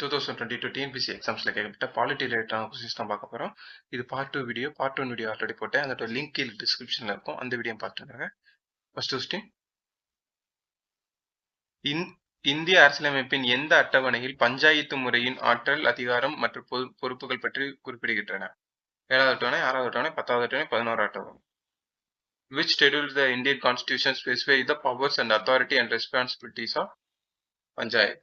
2022 TNPSC எக்ஸாம்ஸ்ல கேட்கப்பட்ட polity ரிலேட்டடான questions தான் பார்க்க போறோம். இது part 2 video. Part 1 video already போட்டேன். அதோட லிங்க் கீழே டிஸ்கிரிப்ஷன்ல இருக்கும். அந்த வீடியோ பார்த்துருங்க. ஃபர்ஸ்ட் கொஸ்டின், இந்திய அரசியலமைப்பின் எந்த அட்டவணையில் பஞ்சாயத்து முறையின் ஆற்றல், அதிகாரம் மற்றும் பொறுப்புகள் பற்றி குறிப்பிடுகின்றன? 7வது அட்டவணை, 6வது அட்டவணை, 10வது அட்டவணை, 11வது அட்டவணை. Which schedule the Indian Constitution specify the powers and authority and responsibilities of panchayat?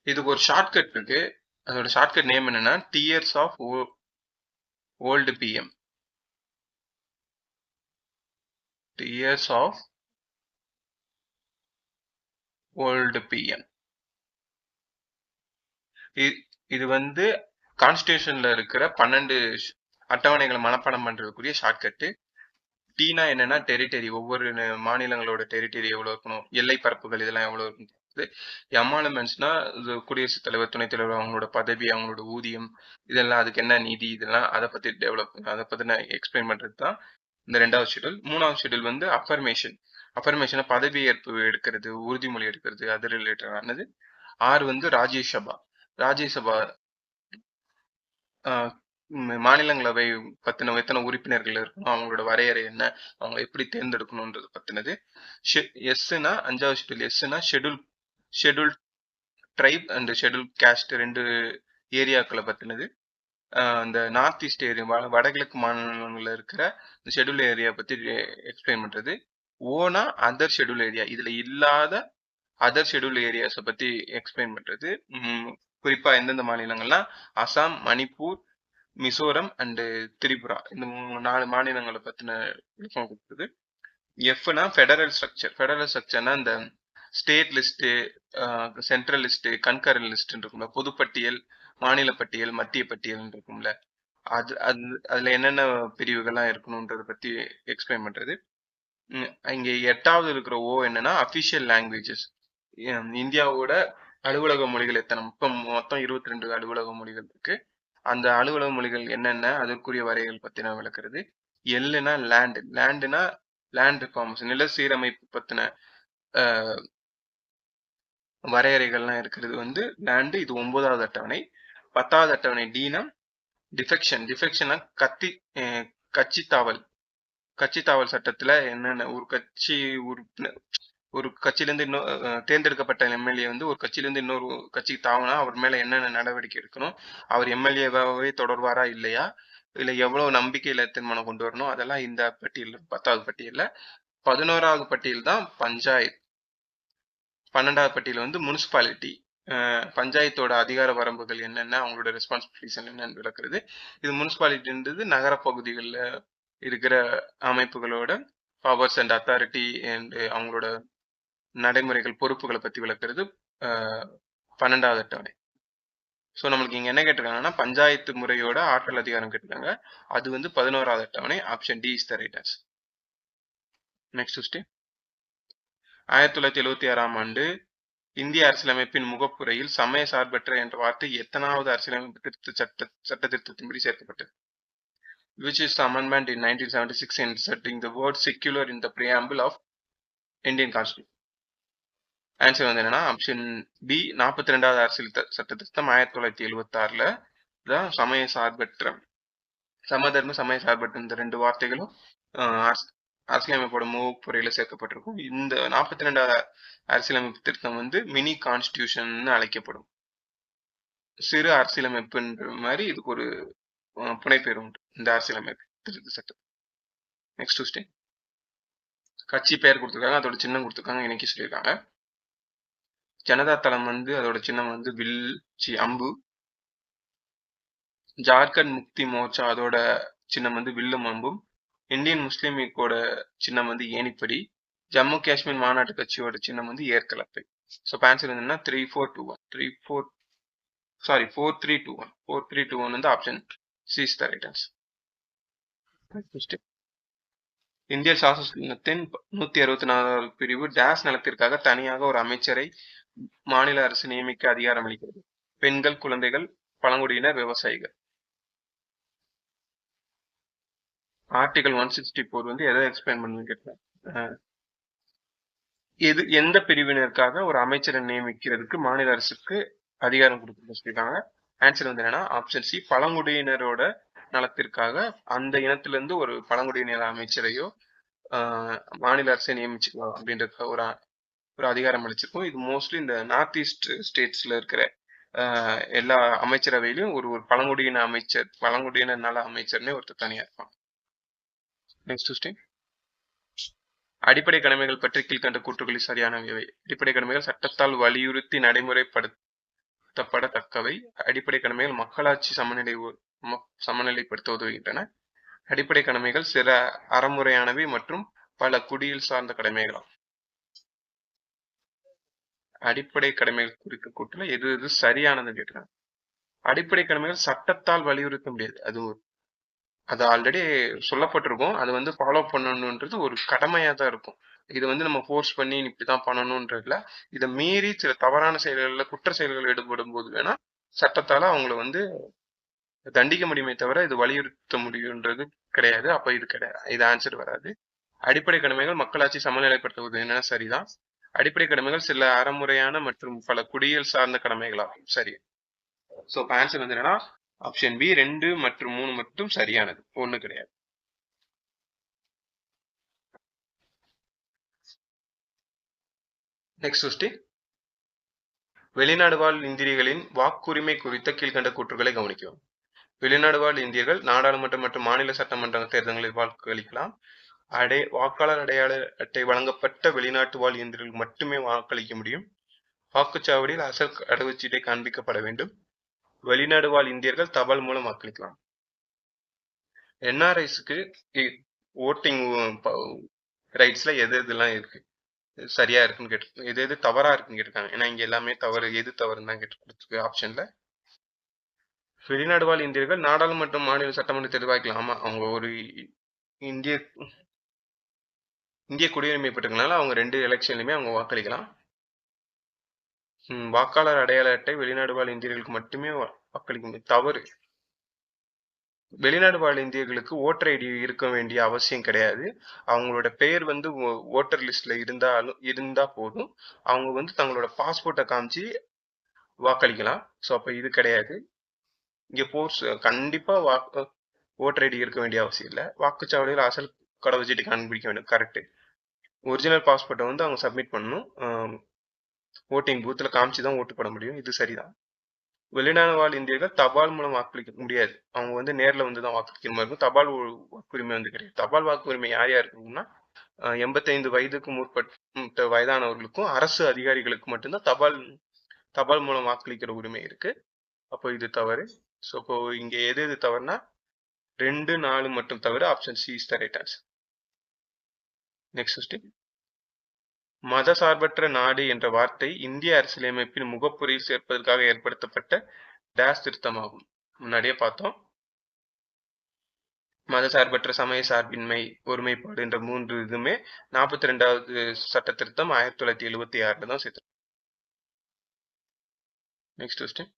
இதுக்கு ஒரு ஷார்ட்கட் இருக்கு. அதோட ஷார்ட்கட் நேம் என்னன்னா tears of old PM. Tears of old PM. இது வந்து கான்ஸ்டிடியூஷன்ல இருக்கிற 12 அட்டவணைகளை மனப்பாடம் பண்றதுக்குரிய ஷார்ட்கட்டு. டீனா என்னன்னா டெரிட்டரி, ஒவ்வொரு மாநிலங்களோட டெரிட்டரி எவ்வளவு இருக்கணும், எல்லை பரப்புகள் இதெல்லாம் எவ்வளவு இருக்கும். எமாலுமெண்ட்ஸ்னா குடியரசுத் தலைவர், துணைத் தலைவர், அவங்களோட பதவி, அவங்களோட ஊதியம், இதெல்லாம் அதுக்கு என்ன நீதி, இதெல்லாம் அதை பத்தி அதை பத்தின எக்ஸ்பிளைன் பண்றது தான் இந்த 2வது ஷெட்யூல். 3வது ஷெட்யூல் வந்து அஃபர்மேஷனை பதவி ஏற்பு எடுக்கிறது, உறுதிமொழி எடுக்கிறது, அது ரிலேட்டடானது. 6 வந்து ராஜ்யசபா மாநிலங்களவை பத்தின எத்தனை உறுப்பினர்கள் இருக்கணும், அவங்களோட வரையறை என்ன, அவங்க எப்படி தேர்ந்தெடுக்கணும்ன்றது பத்தினது. எஸ்னா 5வது ஷெட்யூல். எஸ்னா schedule tribe and schedule caste, 2 ஏரியாக்களை பத்தினது. அந்த நார்த் ஈஸ்ட் ஏரியா, வடகிழக்கு மாநிலங்கள்ல இருக்கிற ஷெட்யூல் ஏரியா பத்தி எக்ஸ்பிளைன் பண்றது. ஓனா அதர் ஷெட்யூல் ஏரியா, இதுல இல்லாத அதர் ஷெட்யூல் ஏரியாஸை பத்தி எக்ஸ்பிளைன் பண்றது. குறிப்பா எந்தெந்த மாநிலங்கள்னா அசாம், மணிப்பூர், மிசோரம் அண்ட் திரிபுரா, இந்த 4 மாநிலங்களை பத்தின விளக்கம் கொடுக்குது. எஃப்னா ஃபெடரல் ஸ்ட்ரக்சர். ஃபெடரல் ஸ்ட்ரக்சர்னா இந்த state list, central list, concurrent list இருக்கும்ல, பொதுப்பட்டியல், மாநில பட்டியல், மத்திய பட்டியல் இருக்கும்ல, அதுல என்னென்ன பிரிவுகள்லாம் இருக்கணும்ன்றத பத்தி எக்ஸ்பிளைன் பண்றது. இங்க 8வது இருக்கிற ஓ என்னன்னா அபிஷியல் லாங்குவேஜஸ். இந்தியாவோட அலுவலக மொழிகள் எத்தனை, மொத்தம் 22 அலுவலக மொழிகள் இருக்கு. அந்த அலுவலக மொழிகள் என்னென்ன, அதற்குரிய வரைகள் பத்தின விளக்குறது. எல்லுனா லேண்டுனா லேண்ட் ரிஃபார்ம்ஸ், நில சீரமைப்பு பத்தின வரையறைகள்லாம் இருக்கிறது வந்து லேண்டு. இது 9வது அட்டவணை. 10வது அட்டவணை டீனா டிஃபெக்ஷனா கட்சித்தாவல் சட்டத்துல என்னென்ன, ஒரு கட்சியிலிருந்து தேர்ந்தெடுக்கப்பட்ட எம்எல்ஏ வந்து ஒரு கட்சியிலிருந்து இன்னொரு கட்சிக்கு தாவனா அவர் மேல என்னென்ன நடவடிக்கை எடுக்கணும், அவர் எம்எல்ஏவாகவே தொடர்வாரா இல்லையா, இல்ல எவ்வளவு நம்பிக்கையில தீர்மானம் கொண்டு வரணும், அதெல்லாம் இந்த பட்டியல் 10வது பட்டியல்ல. 11வது பட்டியல் தான் பஞ்சாயத்து. 12வது பட்டியல் வந்து முனிசிபாலிட்டி. பஞ்சாயத்தோட அதிகார வரம்புகள் என்னென்ன, அவங்களோட ரெஸ்பான்சிபிலிட்டிஸ் என்னென்னு விளக்குறது. இது முனிசிபாலிட்டின்றது நகர பகுதிகளில் இருக்கிற அமைப்புகளோட பவர்ஸ் அண்ட் அத்தாரிட்டி அண்ட் அவங்களோட நடைமுறைகள், பொறுப்புகளை பத்தி விளக்குறது 12வது அட்டவணை. ஸோ நம்மளுக்கு இங்க என்ன கேட்டிருக்காங்கன்னா பஞ்சாயத்து முறையோட ஆற்றல் அதிகாரம் கேட்டிருக்காங்க. அது வந்து 11வது அட்டவணை. Option D is the right answer. Next question, 1976ஆம் ஆண்டு இந்திய அரசியலமைப்பின் முகப்புரையில் சமய சார்பற்ற என்ற வார்த்தை எத்தனாவது அரசியலமைப்பு சட்ட திருத்தத்தின்படி சேர்க்கப்பட்டது? Which is the amendment in 1976 inserting the word secular in the preamble of Indian Constitution? Answer வந்து என்னன்னா ஆப்ஷன் பி 42வது அரசியல் சட்ட திருத்தம் 1976ல தான் சமய சார்பற்ற, சமதர்ம சமய சார்பற்ற இந்த 2 வார்த்தைகளும் அரசியலமைப்போட முகப்புரையில சேர்க்கப்பட்டிருக்கும். இந்த 42வது அரசியலமைப்பு திருத்தம் வந்து மினி கான்ஸ்டிடியூஷன் அழைக்கப்படும். சிறு அரசியலமைப்புன்ற மாதிரி இதுக்கு ஒரு புனைப்பெயர் உண்டு இந்த அரசியலமைப்பு திருத்த சட்டம். நெக்ஸ்ட் கொஸ்டின், கட்சி பெயர் கொடுத்துருக்காங்க, அதோட சின்னம் கொடுத்துருக்காங்க, இன்னைக்கு சொல்லியிருக்காங்க. ஜனதா தளம் வந்து அதோட சின்னம் வந்து அம்பு. ஜார்க்கண்ட் முக்தி மோர்ச்சா அதோட சின்னம் வந்து வில்லும் அம்பும். இந்தியன் முஸ்லீம் லீக்கோட சின்னம் வந்து ஏணிப்படி. ஜம்மு காஷ்மீர் மாநாட்டு கட்சியோட சின்னம் வந்து ஏற்கலப்பை. ஸோ ஆன்சர் என்னன்னா 4321 வந்து option C is the right answer. இந்திய சாசனத்தின் 164வது பிரிவு டேஸ் நலத்திற்காக தனியாக ஒரு அமைச்சரை மாநில அரசு நியமிக்க அதிகாரம் அளிக்கிறது. பெண்கள், குழந்தைகள், பழங்குடியினர், விவசாயிகள். ஆர்டிகல் 164 வந்து எதை எக்ஸ்பிளைன் பண்ணுன்னு கேட்டேன். எந்த பிரிவினருக்காக ஒரு அமைச்சரை நியமிக்கிறதுக்கு மாநில அரசுக்கு அதிகாரம் கொடுக்குன்னு சொல்லியிருக்காங்க. ஆன்சர் வந்து என்னன்னா ஆப்ஷன் சி, பழங்குடியினரோட நலத்திற்காக அந்த இனத்திலிருந்து ஒரு பழங்குடியினர் அமைச்சரையோ மாநில அரசை நியமிச்சுக்கலாம் அப்படின்ற ஒரு அதிகாரம் அளிச்சிருக்கும். இது மோஸ்ட்லி இந்த நார்த் ஈஸ்ட் ஸ்டேட்ஸ்ல இருக்கிற எல்லா அமைச்சரவையிலும் ஒரு ஒரு பழங்குடியின அமைச்சர், பழங்குடியின நல அமைச்சர்னே ஒருத்தர் தனியா இருப்பான். Next question. அடிப்படை கடமைகள் பற்றி கீழ்கண்ட கூற்றுகளில் சரியானவை. அடிப்படை கடமைகள் சட்டத்தால் வலியுறுத்தி நடைமுறைப்படுத்தப்படத்தக்கவை. அடிப்படை கடமைகள் மக்களாட்சி சமநிலைப்படுத்த உதவுகின்றன. அடிப்படை கடமைகள் சில அறமுறையானவை மற்றும் பல குடியில் சார்ந்த கடமைகளாகும். அடிப்படை கடமைகள் குறித்த கூற்றுல எது எது சரியானதுன்னு கேட்கிறாங்க. அடிப்படை கடமைகள் சட்டத்தால் வலியுறுத்த முடியாது. அது ஆல்ரெடி சொல்லப்பட்டிருக்கும். அது வந்து ஃபாலோ பண்ணணுன்றது ஒரு கடமையா தான் இருக்கும். இது வந்து நம்ம ஃபோர்ஸ் பண்ணி இப்படிதான் பண்ணணும்ன்றதுல, இதை மீறி சில தவறான செயல்கள்ல குற்ற செயல்கள் ஈடுபடும் போது வேணா சட்டத்தால அவங்கள வந்து தண்டிக்க முடியுமே தவிர இது வலியுறுத்த முடியுன்றது கிடையாது. அப்ப இது கிடையாது, இது ஆன்சர் வராது. அடிப்படை கடமைகள் மக்களாட்சி சமநிலைப்படுத்துவது என்னன்னா சரிதான். அடிப்படை கடமைகள் சில அறமுறையான மற்றும் பல குடியியல் சார்ந்த கடமைகளாகும். சரி. ஸோ ஆன்சர் வந்து என்னன்னா ஆப்ஷன் பி 2 மற்றும் 3 மட்டும் சரியானது, ஒண்ணு கிடையாது. Next question. வெளிநாடு வாழ் இந்தியர்களின் வாக்குரிமை குறித்த கீழ்கண்ட கூற்றுகளை கவனிக்கவும். வெளிநாடு வாழ் இந்தியர்கள் நாடாளுமன்ற மற்றும் மாநில சட்டமன்ற தேர்தல்களில் வாக்களிக்கலாம். வாக்காளர் அடையாள அட்டை வழங்கப்பட்ட வெளிநாட்டு வாழ் இந்தியர்கள் மட்டுமே வாக்களிக்க முடியும். வாக்குச்சாவடியில் அசல் கடவுச்சீட்டை காண்பிக்கப்பட வேண்டும். வெளிநாடு வாழ் இந்தியர்கள் தபால் மூலம் வாக்களிக்கலாம். என்ஆர்ஐஸ்க்கு ஓட்டிங் ரைட்ஸ்ல எது எதுலாம் இருக்கு, சரியா இருக்குன்னு கேட்டு, எது எது தவறா இருக்குன்னு கேட்டிருக்காங்க. ஏன்னா இங்க எல்லாமே தவறு, எது தவறுன்னு தான் கேட்டு கொடுத்துருக்கு ஆப்ஷன்ல. வெளிநாடு வாழ் இந்தியர்கள் நாடாளுமன்ற மாநில சட்டமன்ற தேர்தல் வாய்க்கலாம். ஆமா, அவங்க ஒரு இந்திய குடியுரிமை பெற்றதுனால அவங்க 2 எலெக்ஷன்லயுமே அவங்க வாக்களிக்கலாம். வாக்காளர் அடையாள அட்டை வெளிநாடு வாழ் இந்தியர்களுக்கு மட்டுமே வாக்களிக்க முடியும், தவறு. வெளிநாடு வாழ் இந்தியர்களுக்கு ஓட்டர் ஐடி இருக்க வேண்டிய அவசியம் கிடையாது. அவங்களோட பெயர் வந்து ஓட்டர் லிஸ்ட்ல இருந்தா போதும். அவங்க வந்து தங்களோட பாஸ்போர்ட்டை காமிச்சு வாக்களிக்கலாம். ஸோ அப்ப இது கிடையாது. இங்க போர்ஸ் கண்டிப்பா ஓட்டர் ஐடி இருக்க வேண்டிய அவசியம் இல்லை. வாக்குச்சாவடியில் அசல் கடவுச்சீட்டு காண்பிக்க வேண்டும், கரெக்ட். ஒரிஜினல் பாஸ்போர்ட்டை வந்து அவங்க சப்மிட் பண்ணணும். ஓட்டிங் பூத்துல காமிச்சுதான் ஓட்டு போட முடியும், இது சரிதான். வெளிநாடு வாழ் இந்தியர்கள் தபால் மூலம் வாக்களிக்க முடியாது. அவங்க வந்து நேர்ல வந்து தான் வாக்களிக்கிற மாதிரி இருக்கும். தபால் வாக்குரிமை வந்து கிடையாது. தபால் வாக்குரிமை யார் யாருக்குன்னா 85 வயதுக்கு முற்பட்ட வயதானவர்களுக்கும் அரசு அதிகாரிகளுக்கு மட்டும்தான் தபால் மூலம் வாக்களிக்கிற உரிமை இருக்கு. அப்போ இது தவறு. ஸோ இப்போ இங்க எது எது தவறுனா 2, 4 மட்டும் தவிர option C is the right answer. Next question. மத சார்பற்ற நாடு என்ற வார்த்தை இந்திய அரசியலமைப்பின் முகப்புரையில் சேர்ப்பதற்காக ஏற்படுத்தப்பட்ட டேஸ் திருத்தமாகும். முன்னாடியே பார்த்தோம். மத சார்பற்ற சமய சார்பின்மை ஒருமைப்பாடு என்ற 3 இதுமே 42வது சட்ட திருத்தம் 1976 தான் சேர்த்து. Next question.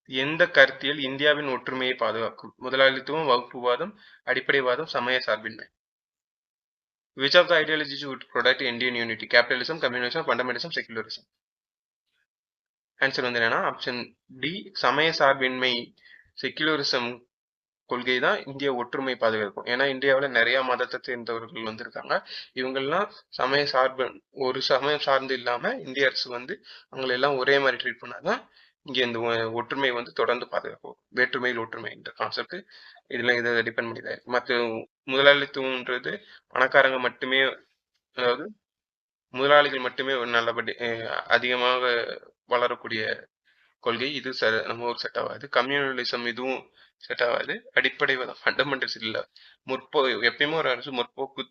எந்த கருத்தியல் இந்தியாவின் ஒற்றுமையை பாதுகாக்கும்? முதலாளித்துவம், வகுப்புவாதம், அடிப்படைவாதம், சமய சார்பின்மை. Which of the ideologies would protect Indian unity? Capitalism, communism, fundamentalism, secularism. Answer வந்து என்னன்னா ஆப்ஷன் டி, சமய சார்பின்மை, செக்யூலரிசம் கொள்கை தான் இந்திய ஒற்றுமை பாதுகாக்கும். ஏன்னா இந்தியாவில் நிறைய மதத்தை சேர்ந்தவர்கள் வந்திருக்காங்க. இவங்கெல்லாம் ஒரு சமயம் சார்ந்து இல்லாம இந்திய அரசு வந்து அவங்களை எல்லாம் ஒரே மாதிரி ட்ரீட் பண்ணாதான் இங்க இந்த ஒற்றுமை வந்து தொடர்ந்து பாதுகாக்கும். வேற்றுமையில் ஒற்றுமை என்ற கான்செப்ட் இதுல இதை டிபெண்ட் பண்ணிதான். மற்ற முதலாளித்துவம்ன்றது பணக்காரங்க மட்டுமே, அதாவது முதலாளிகள் மட்டுமே நல்லபடி அதிகமாக வளரக்கூடிய கொள்கை. இது நம்ம ஊர் செட் ஆகாது. கம்யூனலிசம் இதுவும் செட் ஆகாது. அடிப்படை ஃபண்டமெண்டல்ஸ் இல்ல. எப்பயுமே ஒரு அரசு முற்போக்கு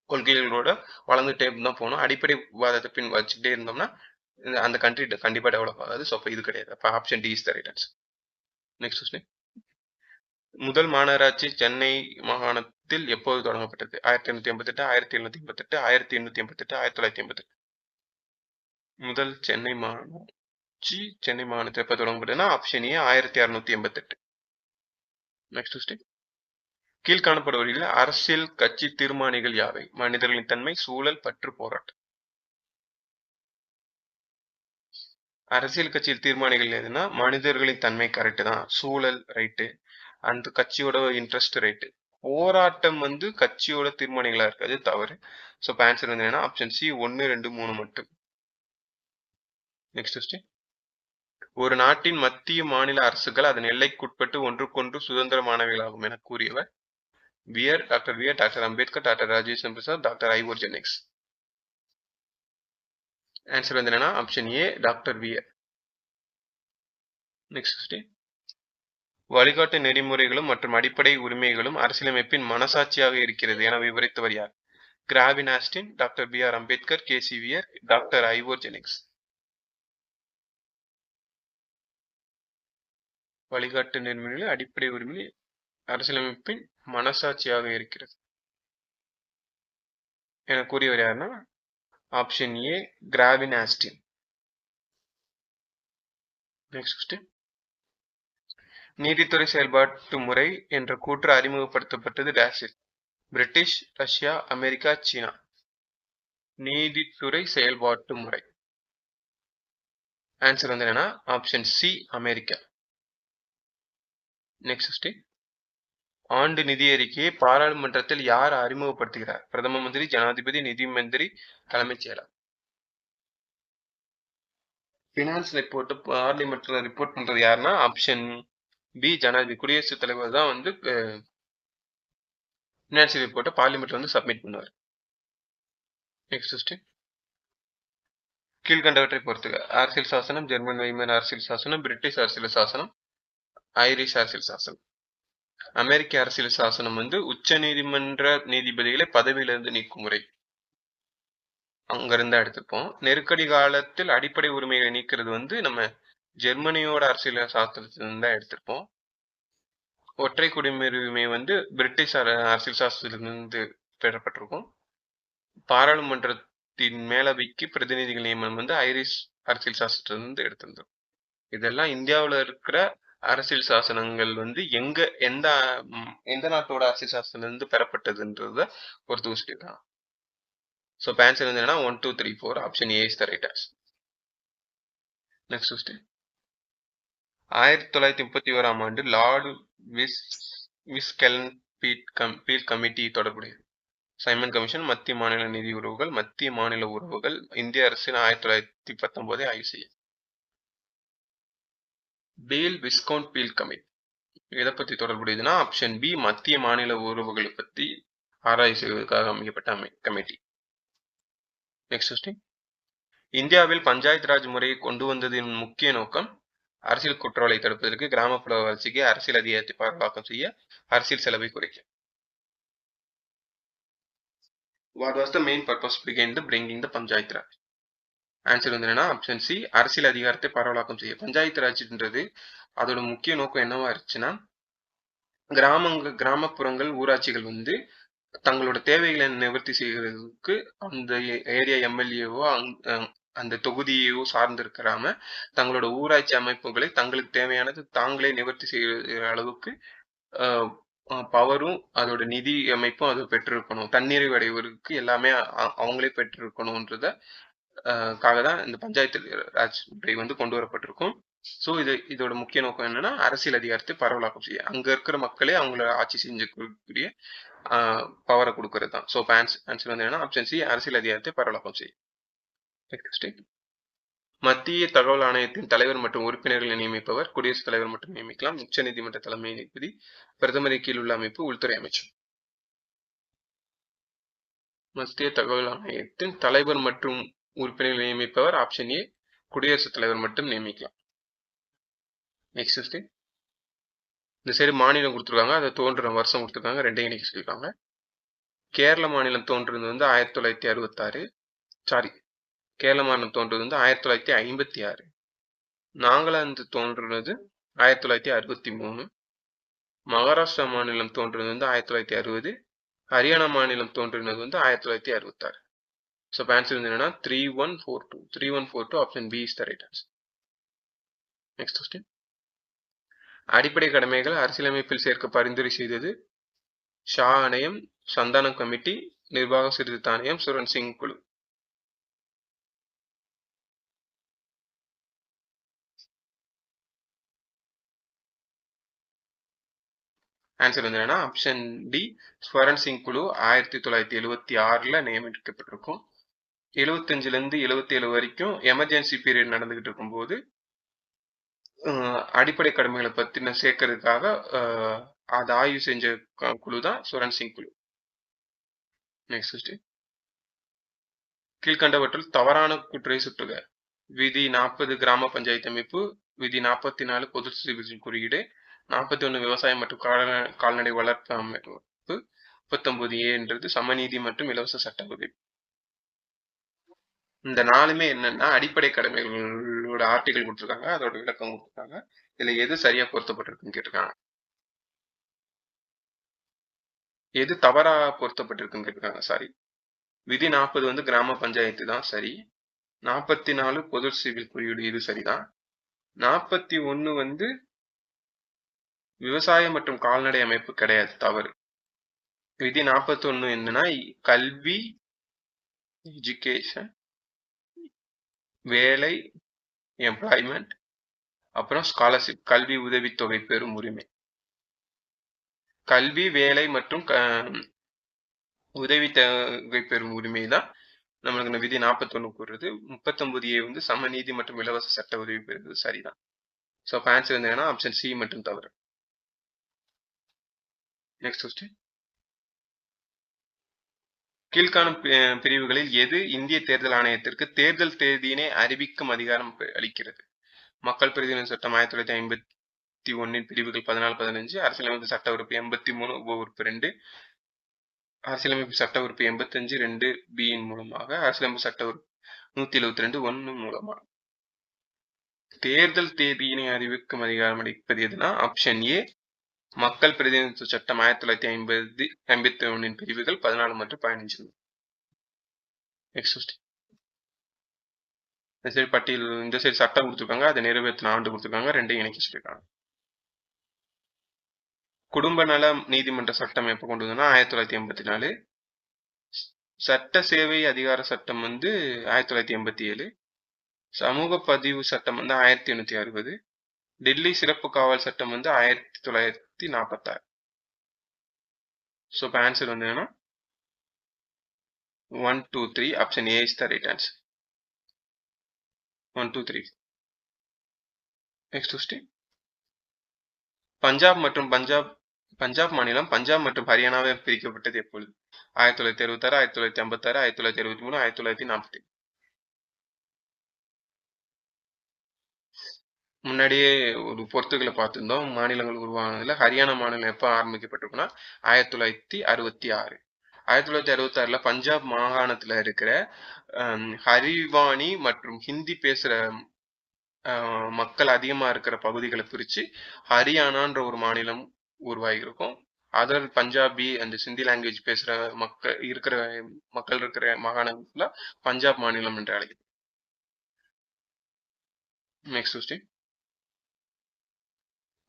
கொள்கைகளோட வளர்ந்துட்டே தான் போகணும். அடிப்படை வாதத்தை பின் வச்சுக்கிட்டே இருந்தோம்னா அந்த கண்ட்ரி கண்டிப்பா டெவலப் ஆகாது. ஸோ அப்போ இது கிடையாது. அப்போ option D is the right answer. Next question. முதல் மாநகராட்சி சென்னை மாகாணத்தில் எப்போது தொடங்கப்பட்டது? 1888, 1788, 1888, 1988. முதல் சென்னை மாகாணத்தில் எப்ப தொடங்கப்பட்டதுன்னா ஆப்ஷன் ஏ 1688. Next question. கீழ்காணப்படுவதில் அரசியல் கட்சி தீர்மானிகள் யாவை? மனிதர்களின் தன்மை, சூழல், பற்று, போராட்டம். அரசியல் கட்சியில் தீர்மானிகள் எதுனா மனிதர்களின் தன்மை கரெக்ட் தான், சூழல் ரைட்டு, அந்த கட்சியோட இன்ட்ரெஸ்ட் ரைட்டு. போராட்டம் வந்து கட்சியோட தீர்மானிகளா இருக்காது, தவறு. ஸோ ஆன்சர் வந்து என்னன்னா ஆப்ஷன் சி 1, 2, 3 மட்டும். Next question. ஒரு நாட்டின் மத்திய மாநில அரசுகள் அதன் எல்லைக்குட்பட்டு ஒன்றுக்கொன்று சுதந்திரமானவைகளாகும் என கூறியவர் Wheare, doctor Ambedkar, doctor Rajendra Prasad, doctor Ivor Jennings. Answer வந்து என்னன்னா option A doctor Wheare. Next question. வழிகாட்டு நெறிமுறைகளும் மற்றும் அடிப்படை உரிமைகளும் அரசியலமைப்பின் மனசாட்சியாக இருக்கிறது என விவரித்தவர் யார்? Granville Austin, doctor B R Ambedkar, K C Wheare, doctor Ivor Jennings. வழிகாட்டு நெறிமுறைகள் அடிப்படை உரிமை அரசியலமைப்பின் மனசாட்சியாக இருக்கிறது என கூறியவர் யாருன்னா option A Granville Austin. Next question. நீதித்துறை செயல்பாட்டு முறை என்ற கூற்று அறிமுகப்படுத்தப்பட்டது டேஷில்? பிரிட்டிஷ், ரஷ்யா, அமெரிக்கா, சீனா. நீதித்துறை செயல்பாட்டு முறை. ஆன்சர் வந்து என்னன்னா option C America. Next question. ஆண்டு நிதி அறிக்கையை பாராளுமன்றத்தில் யார் அறிமுகப்படுத்துகிறார்? பிரதம மந்திரி, ஜனாதிபதி, நிதி மந்திரி, தலைமைச் செயலர். பினான்ஸ் ரிப்போர்ட் பார்லிமெண்ட்ல ரிப்போர்ட் பண்றது யாருன்னா ஆப்ஷன் பி ஜனாதிபதி. குடியரசுத் தலைவர் தான் வந்து பினான்ஸ் ரிப்போர்ட்டை பார்லிமெண்ட்ல வந்து சப்மிட் பண்ணுவார். Next question. கீழ்கண்டவற்றை பொறுத்துக. அரசியல் சாசனம், ஜெர்மன் வைமர் அரசியல் சாசனம், பிரிட்டிஷ் அரசியல் சாசனம், ஐரிஷ் அரசியல் சாசனம். அமெரிக்க அரசியல் சாசனம் வந்து உச்ச நீதிமன்ற நீதிபதிகளை பதவியிலிருந்து நீக்கும் முறை, அங்கிருந்தா எடுத்துப்போம். நெருக்கடி காலத்தில் அடிப்படை உரிமைகளை நீக்கிறது வந்து நம்ம ஜெர்மனியோட அரசியல் சாஸ்திரத்திலிருந்து தான் எடுத்திருப்போம். ஒற்றை குடியுரிமை வந்து பிரிட்டிஷ் அரசியல் சாஸ்திரத்திலிருந்து பெறப்பட்டிருக்கும். பாராளுமன்றத்தின் மேலவைக்கு பிரதிநிதிகள் நியமனம் வந்து ஐரிஷ் அரசியல் சாஸ்திரத்திலிருந்து எடுத்திருந்தோம். இதெல்லாம் இந்தியாவில் இருக்கிற அரசியல் சாசனங்கள் வந்து எந்த நாட்டோட அரசியல் சாசனத்திலிருந்து பெறப்பட்டதுன்றத பொறுத்து வச்சுக்கலாம். ஸோ ஆன்சர் வந்து என்னன்னா 1, 2, 3, 4 option A is the right answer. Next question. 1931ஆம் ஆண்டு லார்டு விஸ்கெலன் பீல் கமிட்டி தொடர்புடையது. சைமன் கமிஷன், மத்திய மாநில நிதி உறவுகள், மத்திய மாநில உறவுகள், இந்திய அரசின் 1919 ஆய்வு செய்ய. பீல் விஸ்கவுண்ட் பீல் கமிட்டி எதை பத்தி தொடர்புடையதுன்னா ஆப்ஷன் பி மத்திய மாநில உறவுகளை பத்தி ஆராய்ச்சி செய்வதற்காக அமைக்கப்பட்ட கமிட்டி. Next question. இந்தியாவில் பஞ்சாயத்து ராஜ் முறையை கொண்டு வந்ததின் முக்கிய நோக்கம் அரசியல் குற்றவாளி தடுப்பதற்கு, கிராமப்புற வளர்ச்சிக்கு, அரசியல் அதிகாரத்தை பரவலாக்கம் செய்ய, அரசியல் செலவை குறைக்க. What was the main purpose behind the bringing the panchayat Raj? Answer வந்து என்னன்னா ஆப்ஷன் சி அரசியல் அதிகாரத்தை பரவலாக்கம் செய்ய. பஞ்சாயத்து ராஜ்ன்றது அதோட முக்கிய நோக்கம் என்னவா இருந்துச்சுன்னா கிராமப்புறங்கள், ஊராட்சிகள் வந்து தங்களோட தேவைகளை நிவர்த்தி செய்யறதுக்கு அந்த ஏரியா எம்எல்ஏவோ அந்த தொகுதியோ சார்ந்து இருக்கிறாம தங்களோட ஊராட்சி அமைப்புகளை தங்களுக்கு தேவையானது தாங்களே நிவர்த்தி செய்யற அளவுக்கு பவரும் அதோட நிதி அமைப்பும் அது பெற்றிருக்கணும். தன்னிறைவு அடைவதற்கு எல்லாமே அவங்களே பெற்றிருக்கணும்ன்றத தான் இந்த பஞ்சாயத்து ராஜ் முறை வந்து கொண்டு வரப்பட்டிருக்கும். ஸோ இதோட முக்கிய நோக்கம் என்னன்னா அரசியல் அதிகாரத்தை பரவலாக்கம் செய்ய, அங்க இருக்கிற மக்களே அவங்கள ஆட்சி செஞ்சுக்கூடிய பவரை கொடுக்கறது தான். ஸோ ஆன்சர் வந்து என்னன்னா ஆப்ஷன் சி அரசியல் அதிகாரத்தை பரவலாக்கம் செய்ய. மத்திய தகவல் ஆணையத்தின் தலைவர் மற்றும் உறுப்பினர்களை நியமிப்பவர் குடியரசுத் தலைவர் மட்டும் நியமிக்கலாம். உச்ச நீதிமன்ற தலைமை நீதிபதி, பிரதமரை கீழ் உள்ள அமைப்பு, உள்துறை அமைச்சர். மத்திய தகவல் ஆணையத்தின் தலைவர் மற்றும் உறுப்பினர்களை நியமிப்பவர் ஆப்ஷன் ஏ குடியரசுத் தலைவர் மட்டும் நியமிக்கலாம். நெக்ஸ்ட் இந்த சைடு மாநிலம் கொடுத்துருக்காங்க, அதை தோன்ற வருஷம் கொடுத்துருக்காங்க, ரெண்டையும் இணைக்க சொல்லியிருக்காங்க. கேரள மாநிலம் தோன்றது வந்து 1966. கேரள மாநிலம் தோன்றது வந்து 1956. நாகாலாந்து தோன்றுறது 1963. மகாராஷ்டிரா மாநிலம் தோன்றுறது வந்து 1960. ஹரியானா மாநிலம் தோன்றினது வந்து 1966. ஸோ ஆன்சர் வந்து என்னன்னா 3142. 3142 option B is the right answer. Next question. அடிப்படை கடமைகள் அரசியலமைப்பில் சேர்க்க பரிந்துரை செய்தது ஷா ஆணையம், சந்தானம் கமிட்டி, நிர்வாக சீர்திருத்த ஆணையம், சுரன் சிங் குழு. ஆன்சர் வந்து என்னன்னா ஆப்ஷன் டி, ஸ்வரன் சிங் குழு 1976ல நியமிக்கப்பட்டிருக்கும். 75ல இருந்து 77 வரைக்கும் எமர்ஜென்சி பீரியட் நடந்துகிட்டு இருக்கும்போது அடிப்படை கடமைகளை பத்தின சேர்க்கறதுக்காக அதை ஆய்வு செஞ்ச குழு தான் சுரன் சிங் குழு. நெக்ஸ்ட் கீழ்கண்டவற்றில் தவறான கூற்றை சுட்டுக. விதி 40 கிராம பஞ்சாயத்து அமைப்பு, விதி 44 பொது சிவில் குறியீடு, 41 விவசாயம் மற்றும் கால்நடை வளர்ப்பு அமைப்பு, 39A என்றது சமநீதி மற்றும் இலவச சட்ட உதவி. இந்த நாலுமே என்னன்னா அடிப்படை கடமைகளோட ஆர்டிகல் கொடுத்துருக்காங்க, அதோட விளக்கம் கொடுத்துருக்காங்க. இதுல எது சரியா பொருத்தப்பட்டிருக்குன்னு கேட்டிருக்காங்க. எது தவறா பொருத்தப்பட்டிருக்குன்னு கேட்டிருக்காங்க. சாரி, விதி 40 வந்து கிராம பஞ்சாயத்து தான் சரி. 44 பொது சிவில் குறியீடு இது சரிதான். 41 வந்து விவசாயம் மற்றும் கால்நடை அமைப்பு கிடையாது, தவறு. விதி 41 என்னன்னா கல்வி, எஜுகேஷன், வேலை, எம்ப்ளாய்மெண்ட், அப்புறம் ஸ்காலர்ஷிப், கல்வி உதவித்தொகை பெறும் உரிமை. கல்வி, வேலை மற்றும் உதவித்தொகை பெறும் உரிமை தான் நம்மளுக்கு விதி 41 கூறுறது. 39A வந்து சமநீதி மற்றும் இலவச சட்ட உதவி பெறுவது சரிதான். ஸோ ஆன்சர் வந்து என்னன்னா ஆப்ஷன் சி மற்றும் தவறு. Next question. கீழ்காணும் பிரிவுகளில் எது இந்திய தேர்தல் ஆணையத்திற்கு தேர்தல் தேதியினை அறிவிக்கும் அதிகாரம் அளிக்கிறது? மக்கள் பிரதிநிதி சட்டம் 1951 பிரிவுகள் 14, 15, அரசியலமைப்பு சட்ட உறுப்பு 83 உறுப்பு 2, அரசியலமைப்பு சட்ட உறுப்பு 85 2B மூலமாக, அரசியலமைப்பு சட்ட உறுப்பு 172 1 மூலமாக தேர்தல் தேதியினை அறிவிக்கும் அதிகாரம் அளிப்பது எதுனா ஆப்ஷன் ஏ, மக்கள் பிரதிநிதித்துவ சட்டம் 1951 பிரிவுகள் 14 மற்றும் 15. நெக்ஸ்ட் இந்த சைடு பட்டியல், இந்த சைடு சட்டம் கொடுத்துருக்காங்க, அதை நிறைவேற்றின ஆண்டு கொடுத்துருக்காங்க, ரெண்டையும் இணைக்க சொல்லியிருக்காங்க. குடும்ப நல நீதிமன்ற சட்டம் எப்போ கொண்டு வந்தோம்னா 1984. சட்ட சேவை அதிகார சட்டம் வந்து 1987. சமூக பதிவு சட்டம் வந்து 1860. டெல்லி சிறப்பு காவல் சட்டம் வந்து 1946. ஸோ இப்போ ஆன்சர் வந்து என்னன்னா 1, 2, 3. Option A is the right answer. 1, 2, 3. Next question. Punjab மாநிலம் பஞ்சாப் மற்றும் ஹரியானாவை பிரிக்கப்பட்டது எப்பொழுது? 1966, 1956, 1963, 1940. முன்னாடியே ஒரு பொறுத்துக்களை பார்த்துருந்தோம். மாநிலங்கள் உருவானதுல ஹரியானா மாநிலம் எப்போ ஆரம்பிக்கப்பட்டிருக்குன்னா 1966. 1966ல பஞ்சாப் மாகாணத்துல இருக்கிற ஹரிவாணி மற்றும் ஹிந்தி பேசுற மக்கள் அதிகமா இருக்கிற பகுதிகளை பிரிச்சு ஹரியானான்ற ஒரு மாநிலம் உருவாகியிருக்கும். அதர் பஞ்சாபி அந்த சிந்தி லாங்குவேஜ் பேசுற மக்கள் இருக்கிற மாகாணத்துல பஞ்சாப் மாநிலம் என்று அழைக்கிறது. Next question.